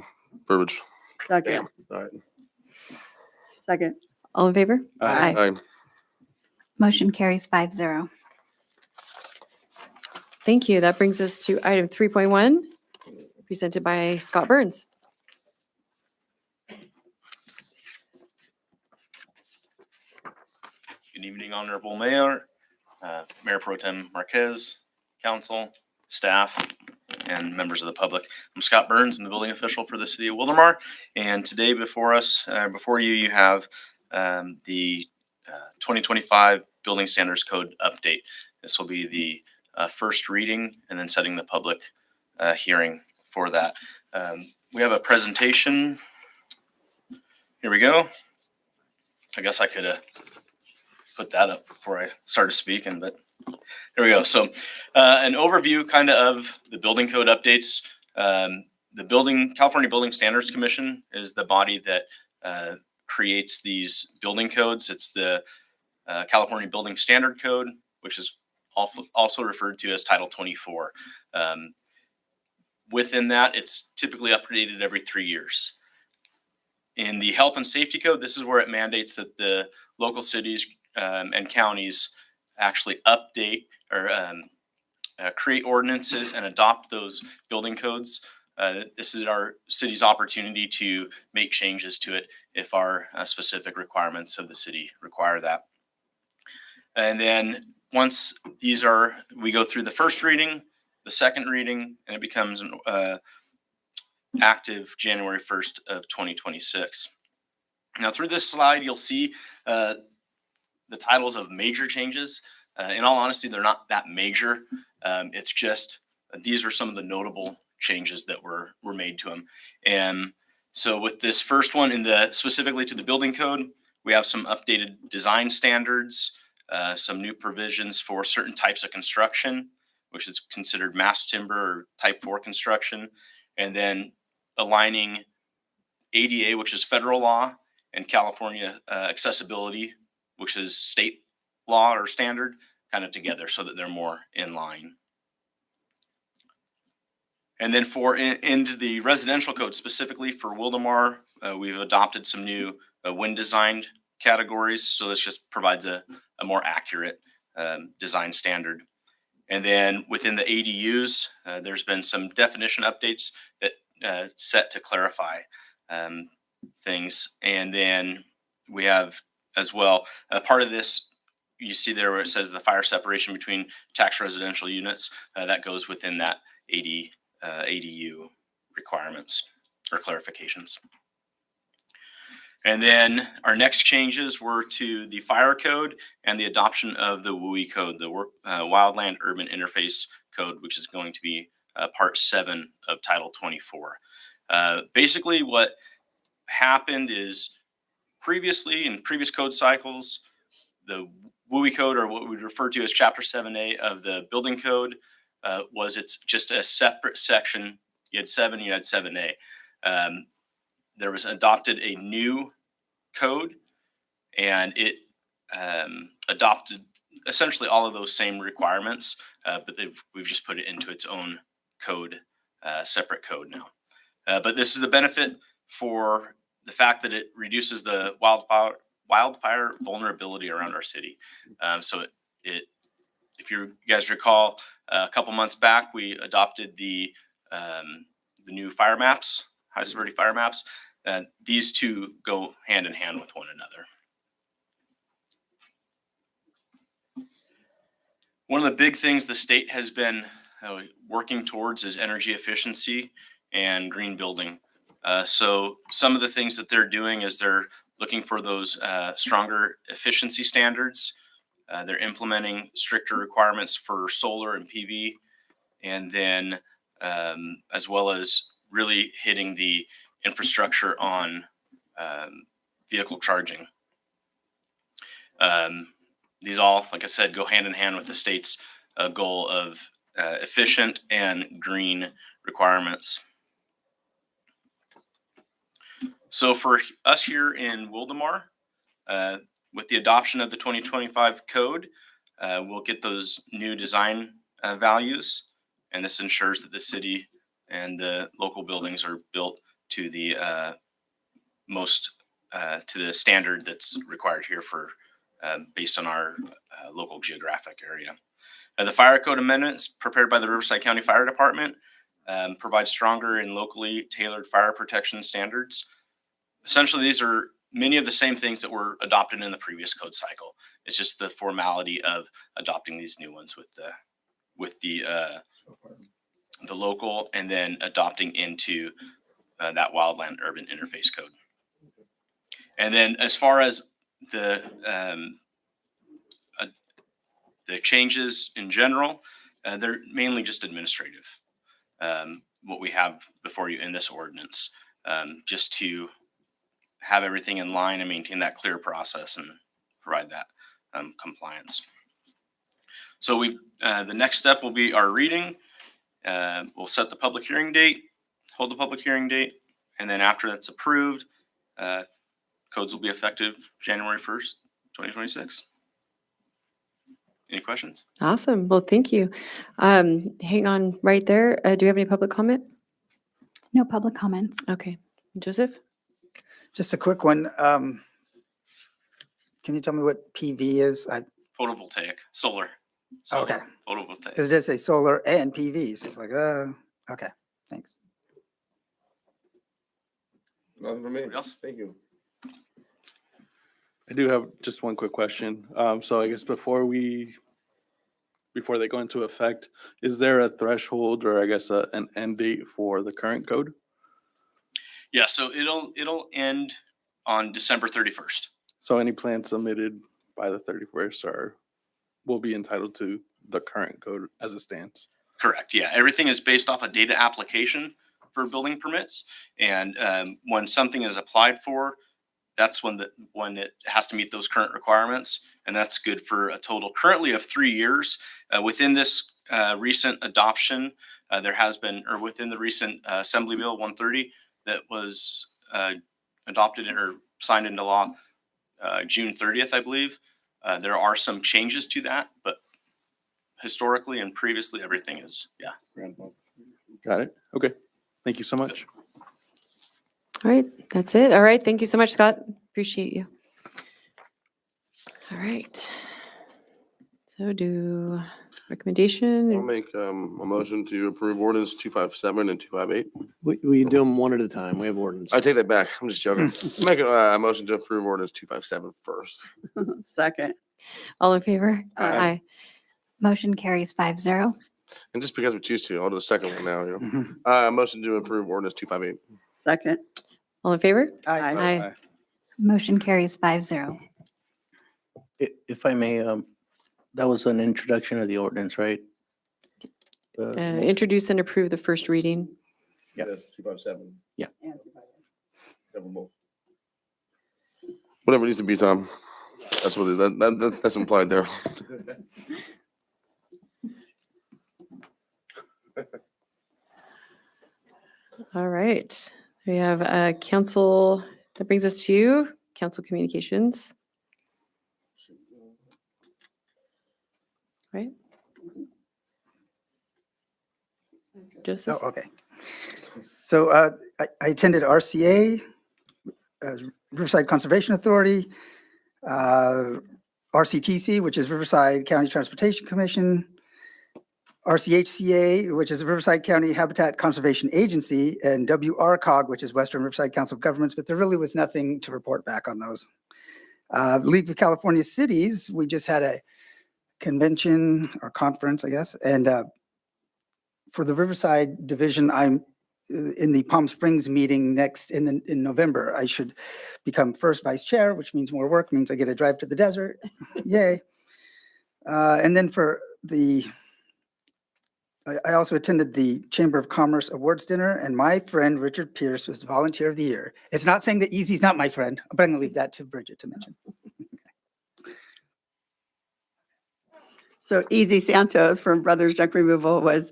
verbiage. Second. Damn. All right. Second. All in favor? Aye. Motion carries 5-0. Thank you. That brings us to item 3.1, presented by Scott Burns. Good evening, Honorable Mayor, Mayor Pro Tem Marquez, council, staff, and members of the public. I'm Scott Burns. I'm the building official for the city of Wildomar. And today before us, before you, you have the 2025 Building Standards Code update. This will be the first reading and then setting the public hearing for that. We have a presentation. Here we go. I guess I could have put that up before I started speaking, but here we go. So an overview kind of the building code updates. The California Building Standards Commission is the body that creates these building codes. It's the California Building Standard Code, which is also referred to as Title 24. Within that, it's typically updated every 3 years. In the Health and Safety Code, this is where it mandates that the local cities and counties actually update or create ordinances and adopt those building codes. This is our city's opportunity to make changes to it if our specific requirements of the city require that. And then once we go through the first reading, the second reading, and it becomes active January 1st of 2026. Now through this slide, you'll see the titles of major changes. In all honesty, they're not that major. It's just these are some of the notable changes that were made to them. And so with this first one specifically to the building code, we have some updated design standards, some new provisions for certain types of construction, which is considered mass timber or type 4 construction, and then aligning ADA, which is federal law, and California accessibility, which is state law or standard, kind of together so that they're more in line. And then into the residential code, specifically for Wildomar, we've adopted some new wind designed categories. So this just provides a more accurate design standard. And then within the ADUs, there's been some definition updates that set to clarify things. And then we have as well, part of this, you see there where it says the fire separation between tax residential units, that goes within that ADU requirements or clarifications. And then our next changes were to the fire code and the adoption of the WUI code, the Wildland Urban Interface Code, which is going to be part 7 of Title 24. Basically what happened is previously in previous code cycles, the WUI code, or what we refer to as Chapter 7A of the building code, it's just a separate section. You had 7, you had 7A. There was adopted a new code, and it adopted essentially all of those same requirements. but we've just put it into its own code, separate code now. But this is a benefit for the fact that it reduces the wildfire vulnerability around our city. So if you guys recall, a couple months back, we adopted the new fire maps, high severity fire maps. These two go hand in hand with one another. One of the big things the state has been working towards is energy efficiency and green building. So some of the things that they're doing is they're looking for those stronger efficiency standards. They're implementing stricter requirements for solar and PV, and then as well as really hitting the infrastructure on vehicle charging. These all, like I said, go hand in hand with the state's goal of efficient and green requirements. So for us here in Wildomar, with the adoption of the 2025 code, we'll get those new design values, and this ensures that the city and the local buildings are built to the to the standard that's required here for based on our local geographic area. The fire code amendments prepared by the Riverside County Fire Department provide stronger and locally tailored fire protection standards. Essentially, these are many of the same things that were adopted in the previous code cycle. It's just the formality of adopting these new ones with the local, and then adopting into that wildland urban interface code. And then as far as the changes in general, they're mainly just administrative. What we have before you in this ordinance, just to have everything in line and maintain that clear process and provide that compliance. So the next step will be our reading. We'll set the public hearing date, hold the public hearing date, and then after that's approved, codes will be effective January 1st, 2026. Any questions? Awesome. Well, thank you. Hang on right there. Do we have any public comment? No public comments. Okay. Joseph? Just a quick one. Can you tell me what PV is? Photovoltaic, solar. Okay. Photovoltaic. Because it does say solar and PV. So it's like, okay, thanks. Nothing for me. Else? Thank you. I do have just one quick question. So I guess before they go into effect, is there a threshold or I guess an end date for the current code? Yeah, so it'll end on December 31st. So any plans submitted by the 31st will be entitled to the current code as it stands? Correct. Yeah, everything is based off a data application for building permits, and when something is applied for, that's when it has to meet those current requirements, and that's good for a total currently of 3 years. Within this recent adoption, there has been, or within the recent Assembly Bill 130 that was adopted or signed into law June 30th, I believe. There are some changes to that, but historically and previously, everything is, Got it. Okay. Thank you so much. All right. That's it. All right. Thank you so much, Scott. Appreciate you. All right. So recommendation. I'll make a motion to approve ordinance 257 and 258. We do them one at a time. We have ordinance. I take that back. I'm just joking. Make a motion to approve ordinance 257 first. Second. All in favor? Aye. Motion carries 5-0. And just because we choose to, I'll do the second one now. You know, motion to approve ordinance 258. Second. All in favor? Aye. Motion carries 5-0. If I may, that was an introduction of the ordinance, right? Introduce and approve the first reading. Yes, 257. Yeah. Have them both. Whatever needs to be, Tom. That's what that's implied there. All right. We have council. That brings us to council communications. Right. Joseph. Oh, okay. So I attended RCA, Riverside Conservation Authority, RCTC, which is Riverside County Transportation Commission, RCHCA, which is Riverside County Habitat Conservation Agency, and WRCOG, which is Western Riverside Council of Governments, but there really was nothing to report back on those. League of California Cities, we just had a convention or conference, I guess, and for the Riverside Division, I'm in the Palm Springs meeting next in November. I should become first vice chair, which means more work, means I get to drive to the desert. Yay. And then for I also attended the Chamber of Commerce Awards dinner, and my friend Richard Pierce was Volunteer of the Year. It's not saying that Easy's not my friend, but I'm gonna leave that to Bridget to mention. So Easy Santos from Brothers Junk Removal was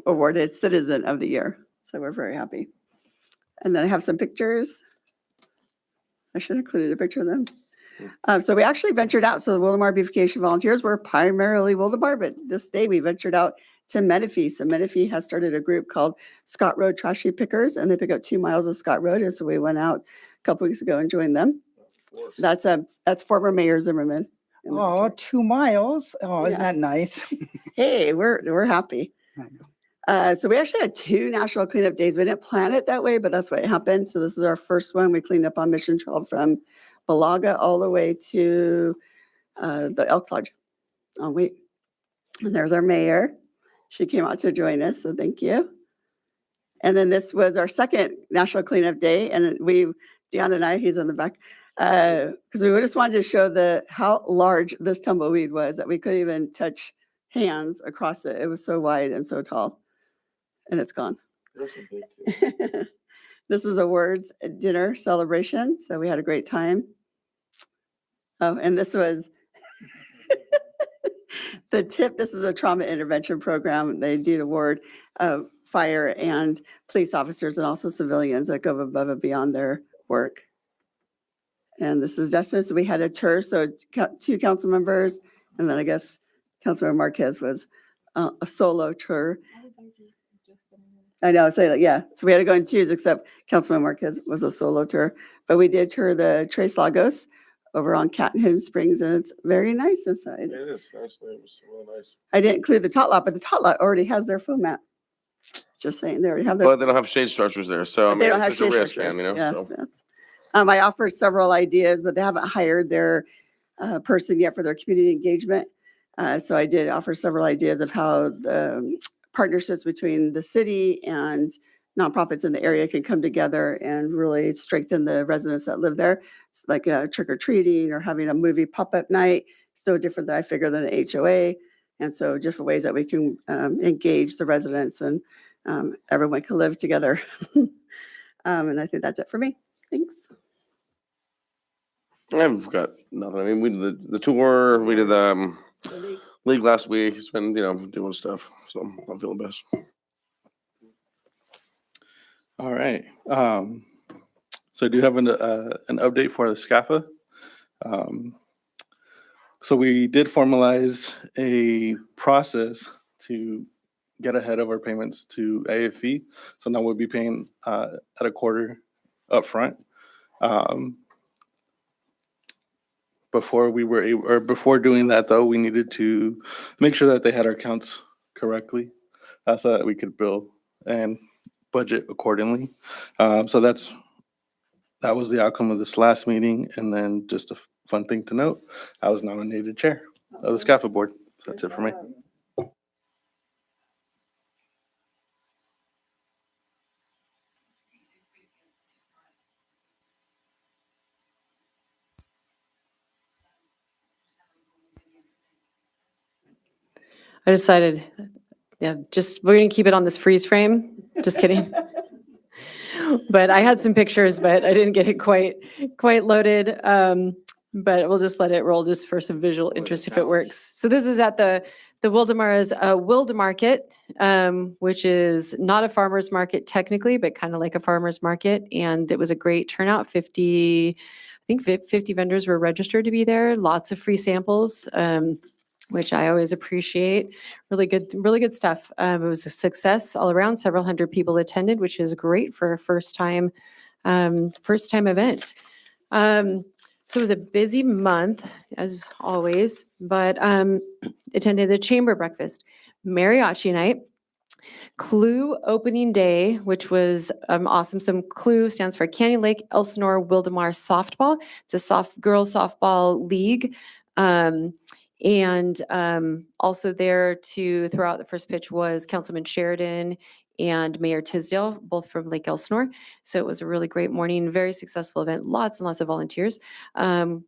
awarded Citizen of the Year. So we're very happy. And then I have some pictures. I should have included a picture of them. So we actually ventured out. So the Wildomar Beautification Volunteers were primarily Wildomar, but this day we ventured out to Menifee. So Menifee has started a group called Scott Road Trashy Pickers, and they pick up 2 miles of Scott Road. And so we went out a couple weeks ago and joined them. That's former Mayor Zimmerman. Oh, 2 miles. Oh, isn't Yeah. that nice? Hey, we're happy. So we actually had 2 national cleanup days. We didn't plan it that way, but that's what happened. So this is our first one. We cleaned up on Mission 12 from Balaga all the way to the Elks Lodge. Oh, wait. And there's our mayor. She came out to join us, so thank you. And then this was our second national cleanup day. And Deanna and I, he's in the back, because we just wanted to show how large this tumbleweed was that we couldn't even touch hands across it. It was so wide and so tall. And it's gone. This is a words dinner celebration. So we had a great time. Oh, and this was the tip. This is a trauma intervention program. They do award fire and police officers and also civilians that go above and beyond their work. And this is Justin. So we had a tour. So 2 council members, and then I guess Councilmember Marquez was a solo tour. I know, say that, yeah. So we had to go in 2s, except Councilman Marquez was a solo tour. But we did tour the Tres Lagos over on Catton Springs, and it's very nice inside. It is, actually, it was really nice. I didn't include the tot lot, but the tot lot already has their foam mat. Just saying, they already have their. But they don't have shade structures there, so I But mean, they don't have it's a shade risk, man, structures. you know, Yes, so. yes. I offered several ideas, but they haven't hired their person yet for their community engagement. So I did offer several ideas of how the partnerships between the city and nonprofits in the area can come together and really strengthen the residents that live there. It's like trick or treating or having a movie pop-up night, still different than I figure than an HOA. And so different ways that we can engage the residents and everyone can live together. And I think that's it for me. Thanks. I've got nothing. I mean, we did the tour, we did the league last week. It's been, doing stuff. So I'm feeling best. All right. So I do have an update for the SCAFA. So we did formalize a process to get ahead of our payments to AFE. So now we'll be paying at a quarter upfront. Before doing that, though, we needed to make sure that they had our accounts correctly, so that we could bill and budget accordingly. So that was the outcome of this last meeting. And then just a fun thing to note, I was nominated chair of the SCAFA board. So that's it for me. I decided, we're going to keep it on this freeze frame. Just kidding. But I had some pictures, but I didn't get it quite loaded. But we'll just let it roll just for some visual interest if it works. So this is at the Wildomar's Wildomarket, which is not a farmer's market technically, but kind of like a farmer's market. And it was a great turnout. 50 vendors were registered to be there. Lots of free samples. which I always appreciate. Really good stuff. It was a success all around. Several hundred people attended, which is great for a first time event. So it was a busy month, as always, but attended the chamber breakfast, mariachi night, Clue opening day, which was awesome. Some Clue stands for Canyon Lake Elsinore Wildomar Softball. It's a girls softball league. And also there to throw out the first pitch was Councilman Sheridan and Mayor Tisdale, both from Lake Elsinore. So it was a really great morning, very successful event, lots and lots of volunteers.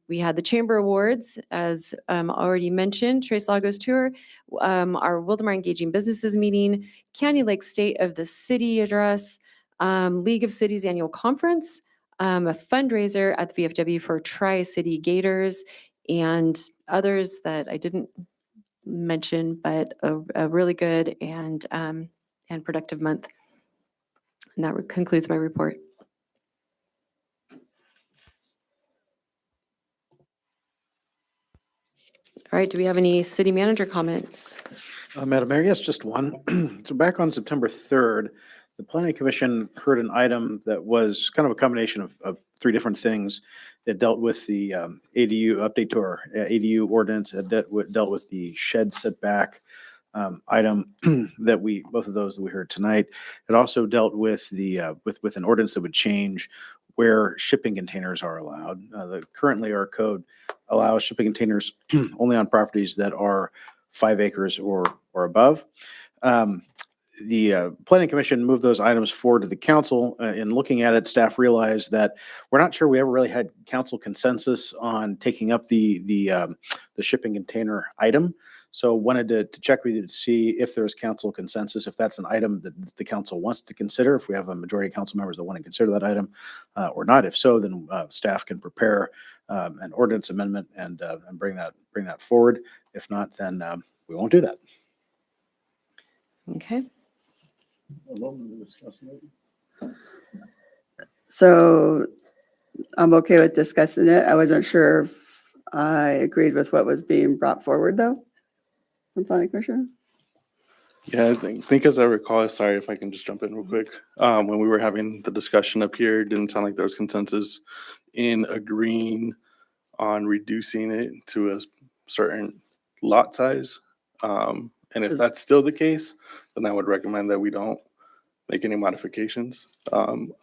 We had the Chamber Awards, as already mentioned, Tres Lagos Tour, our Wildomar Engaging Businesses meeting, Canyon Lake State of the City address, League of Cities Annual Conference, a fundraiser at the VFW for Tri-City Gators, and others that I didn't mention, but a really good and productive month. And that concludes my report. All right, do we have any city manager comments? Madam Mayor, yes, just one. So back on September 3rd, the Planning Commission heard an item that was kind of a combination of three different things. It dealt with the ADU update to our ADU ordinance. It dealt with the shed setback item that both of those that we heard tonight. It also dealt with with an ordinance that would change where shipping containers are allowed. Currently, our code allows shipping containers only on properties that are 5 acres or above. The Planning Commission moved those items forward to the council. In looking at it, staff realized that we're not sure we ever really had council consensus on taking up the shipping container item. So wanted to check with you to see if there's council consensus, if that's an item that the council wants to consider, if we have a majority of council members that want to consider that item or not. If so, then staff can prepare an ordinance amendment and bring that forward. If not, then we won't do that. Okay. So I'm okay with discussing it. I wasn't sure if I agreed with what was being brought forward though from Planning Commission. Yeah, I think as I recall, sorry if I can just jump in real quick. When we were having the discussion up here, it didn't sound like there was consensus in agreeing on reducing it to a certain lot size. And if that's still the case, then I would recommend that we don't make any modifications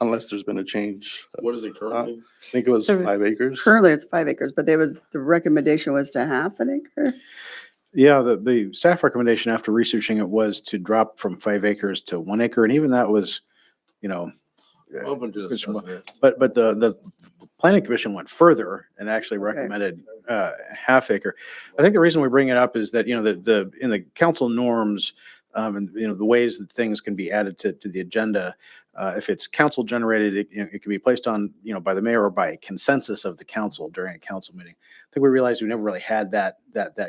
unless there's been a change. What is it currently? I think it was So 5 acres. Currently it's 5 acres, but the recommendation was to half an acre. Yeah, the staff recommendation after researching it was to drop from 5 acres to 1 acre. And even that was, Open to discussion. but the Planning Commission went further and actually recommended half acre. I think the reason we bring it up is that, in the council norms, and the ways that things can be added to the agenda, if it's council generated, it can be placed on, by the mayor or by a consensus of the council during a council meeting. I think we realized we never really had that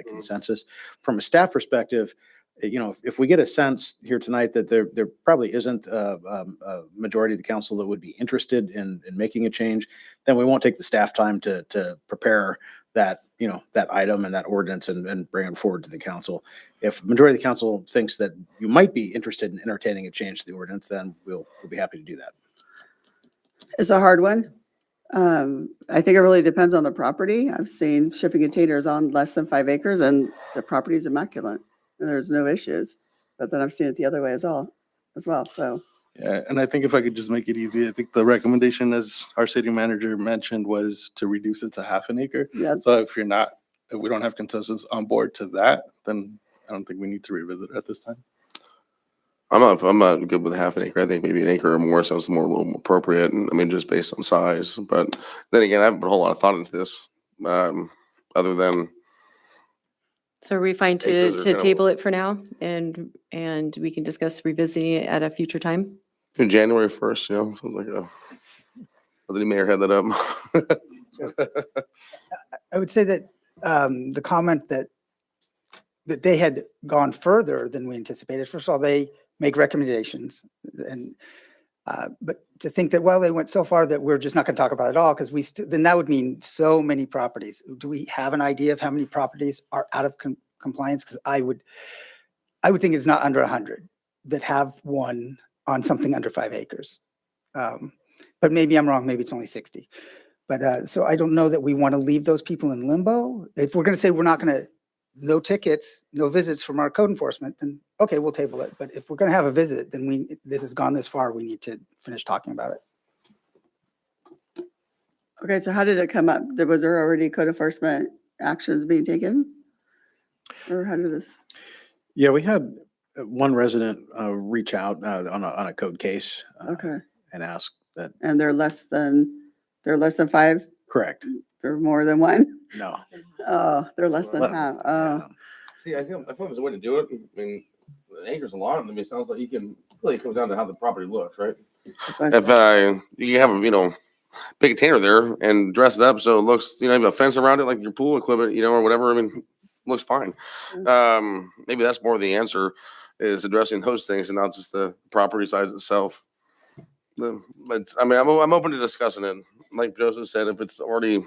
consensus. From a staff perspective, if we get a sense here tonight that there probably isn't a majority of the council that would be interested in making a change, then we won't take the staff time to prepare that item and that ordinance and bring it forward to the council. If the majority of the council thinks that you might be interested in entertaining a change to the ordinance, then we'll be happy to do that. It's a hard one. I think it really depends on the property. I've seen shipping containers on less than 5 acres and the property is immaculate and there's no issues. But then I've seen it the other way as well. So. Yeah, and I think if I could just make it easy, I think the recommendation, as our city manager mentioned, was to reduce it to half an acre. Yeah. So if we don't have consensus on board to that, then I don't think we need to revisit it at this time. I'm not good with half an acre. I think maybe an acre or more sounds a little more appropriate. And I mean, just based on size. But then again, I haven't put a whole lot of thought into this, other than. So are we fine to Acres are kind of- table it for now and we can discuss revisiting it at a future time? In January 1st, something like that. The new mayor had that up. I would say that the comment that they had gone further than we anticipated. First of all, they make recommendations, and but to think that, well, they went so far that we're just not going to talk about it at all, because then that would mean so many properties. Do we have an idea of how many properties are out of compliance, because I would think it's not under 100 that have one on something under 5 acres. But maybe I'm wrong, maybe it's only 60. But so I don't know that we want to leave those people in limbo. If we're going to say we're not going to, no tickets, no visits from our code enforcement, then okay, we'll table it. But if we're going to have a visit, then this has gone this far, we need to finish talking about it. Okay, so how did it come up? Was there already code enforcement actions being taken? Or how did this? Yeah, we had one resident reach out on a code case Okay, and ask that. and they're less than 5? Correct. They're more than 1? No. Oh, they're less than Well, half. yeah. Oh, See, I feel there's a way to do it. I mean, an acre's a lot. I mean, it sounds like really comes down to how the property looks, right? that's what I If said. you have, big container there and dress it up so it looks, you have a fence around it like your pool equipment, or whatever. I mean, looks fine. Maybe that's more the answer, is addressing those things and not just the property size itself. But I mean, I'm open to discussing it. Like Joseph said, if it's already,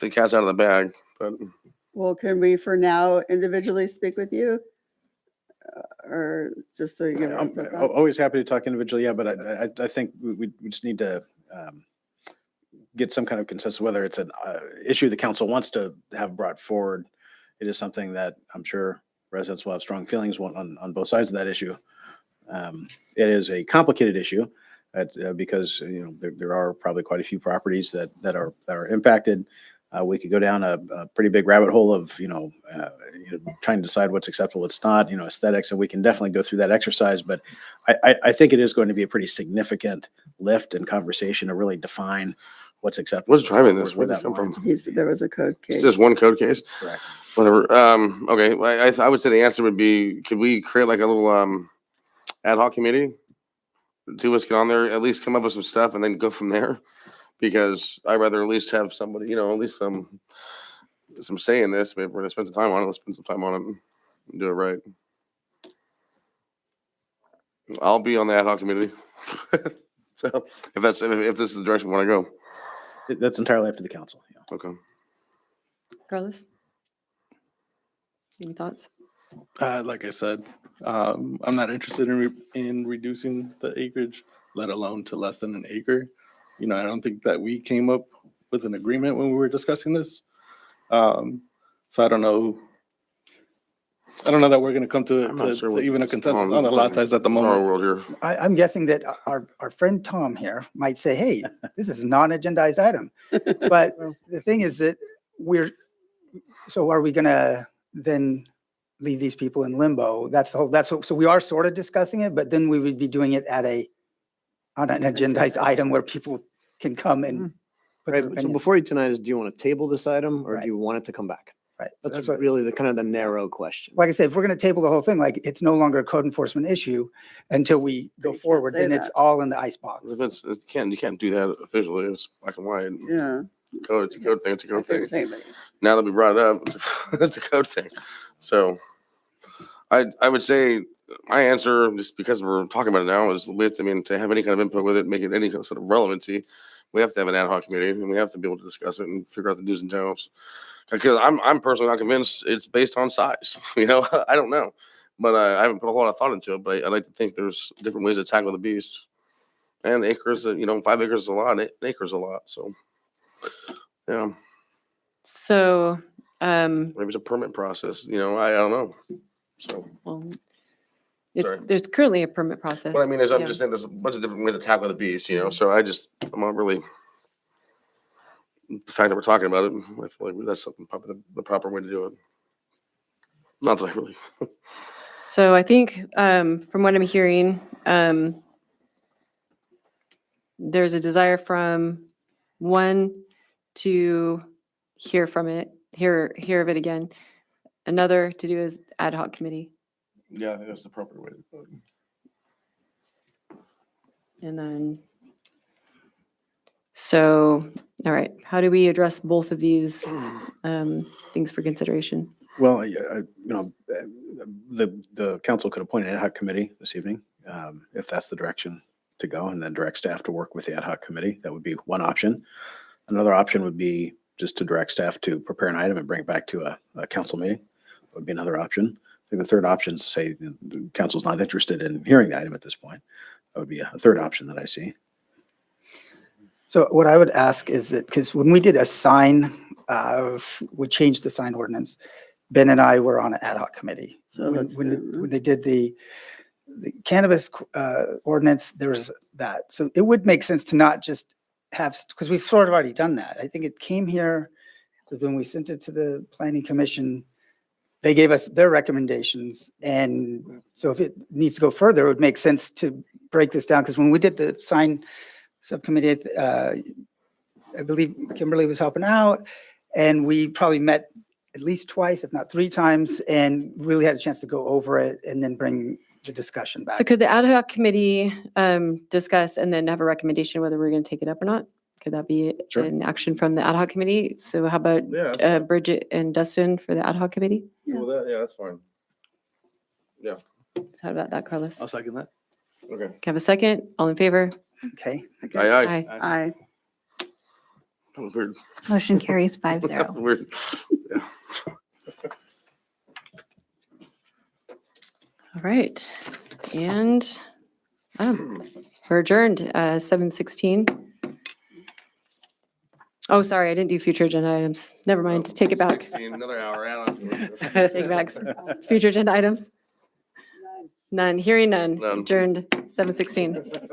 the cat's out of the bag, but Well, can we for now individually speak with you? Or just so you give I'm it to always happy to talk individually, yeah, but I think we just need to get some kind of consensus, whether it's an issue the council wants to have brought forward. It is something that I'm sure residents will have strong feelings on both sides of that issue. It is a complicated issue because there are probably quite a few properties that are impacted. We could go down a pretty big rabbit hole of trying to decide what's acceptable, what's not, aesthetics, and we can definitely go through that exercise. But I think it is going to be a pretty significant lift in conversation to really define what's acceptable. what's driving this? where Where'd this that come from? line- There was a code case. It's just one code case? Correct. Whatever. Okay. I would say the answer would be, could we create like a little ad hoc committee? The two of us get on there, at least come up with some stuff and then go from there. Because I'd rather at least have somebody, at least some say in this. But if we're gonna spend some time on it, let's spend some time on it and do it right. I'll be on the ad hoc committee. So if this is the direction we want to go. That's entirely up to the council. Yeah. Okay. Carlos? Any thoughts? Like I said, I'm not interested in reducing the acreage, let alone to less than an acre. I don't think that we came up with an agreement when we were discussing this. So I don't know. I don't know that we're going to come to even a consensus on the lot size at the moment. World here. I'm guessing that our friend Tom here might say, hey, this is a non-agendized item. But the thing is that so are we going to then leave these people in limbo? So we are sort of discussing it, but then we would be doing it on an agendized item where people can come and. put their Right, so opinion. before you tonight is, do you want to table this item or Right. do you want it to come back? Right. So That's what- really the narrow question. Like I said, if we're going to table the whole thing, like it's no longer a code enforcement issue until we go can't forward, say then it's that. all in the icebox. If you can't do that officially. It's black and white. Yeah. Code. It's a code thing. It's a I code see what you're thing. saying, but Now that we brought it up, it's a code thing. So I would say my answer, just because we're talking about it now, is to have any kind of input with it, make it any sort of relevancy, we have to have an ad hoc committee and we have to be able to discuss it and figure out the do's and don'ts. Because I'm personally not convinced it's based on size. I don't know, but I haven't put a whole lot of thought into it. But I like to think there's different ways to tackle the beast. And acres, 5 acres is a lot. 8 acres is a lot. So yeah, So, maybe it's a permit process. I don't know. So. well, Sorry. there's currently a permit process. What I mean is, I'm Yeah. just saying there's a bunch of different ways to tackle the beast, so I'm not really, the fact that we're talking about it, I feel like that's probably the proper way to do it. Not that I really. So I think, from what I'm hearing, there's a desire from one to hear of it again. Another to do is ad hoc committee. Yeah, I think that's the proper way to do it. And then, so, all right, how do we address both of these things for consideration? Well, the council could appoint an ad hoc committee this evening, if that's the direction to go, and then direct staff to work with the ad hoc committee. That would be one option. Another option would be just to direct staff to prepare an item and bring it back to a council meeting. would be another option. I think the third option is to say the council's not interested in hearing the item at this point. That would be a third option that I see. So what I would ask is that, because when we did a sign, we changed the sign ordinance, Ben and I were on an ad hoc committee. So When that's when good. when they did the cannabis ordinance, there was that. So it would make sense to not just have, because we've sort of already done that. I think it came here, so then we sent it to the planning commission. They gave us their recommendations, and so if it needs to go further, it would make sense to break this down, because when we did the sign subcommittee, I believe Kimberly was helping out, and we probably met at least twice, if not 3 times, and really had a chance to go over it and then bring the discussion back. So could the ad hoc committee discuss and then have a recommendation whether we're going to take it up or not? Could that be Sure. an action from the ad hoc committee? So how about Yeah, that's fine. Bridget and Dustin for the ad hoc committee? Cool with that? Yeah, that's fine. Yeah, So how about that, Carlos? I'll second that. okay. Can I have a second? All in favor? Okay. Aye, aye. Aye. That was weird. Motion carries That 5-0. was weird. Yeah. All right. And we're adjourned, 7:16. Oh, sorry, I didn't do future agenda items. Never mind, take it back. 16, another hour. Yeah, Take it back. Future agenda items? None. Hearing none. None. Adjourned, 7:16.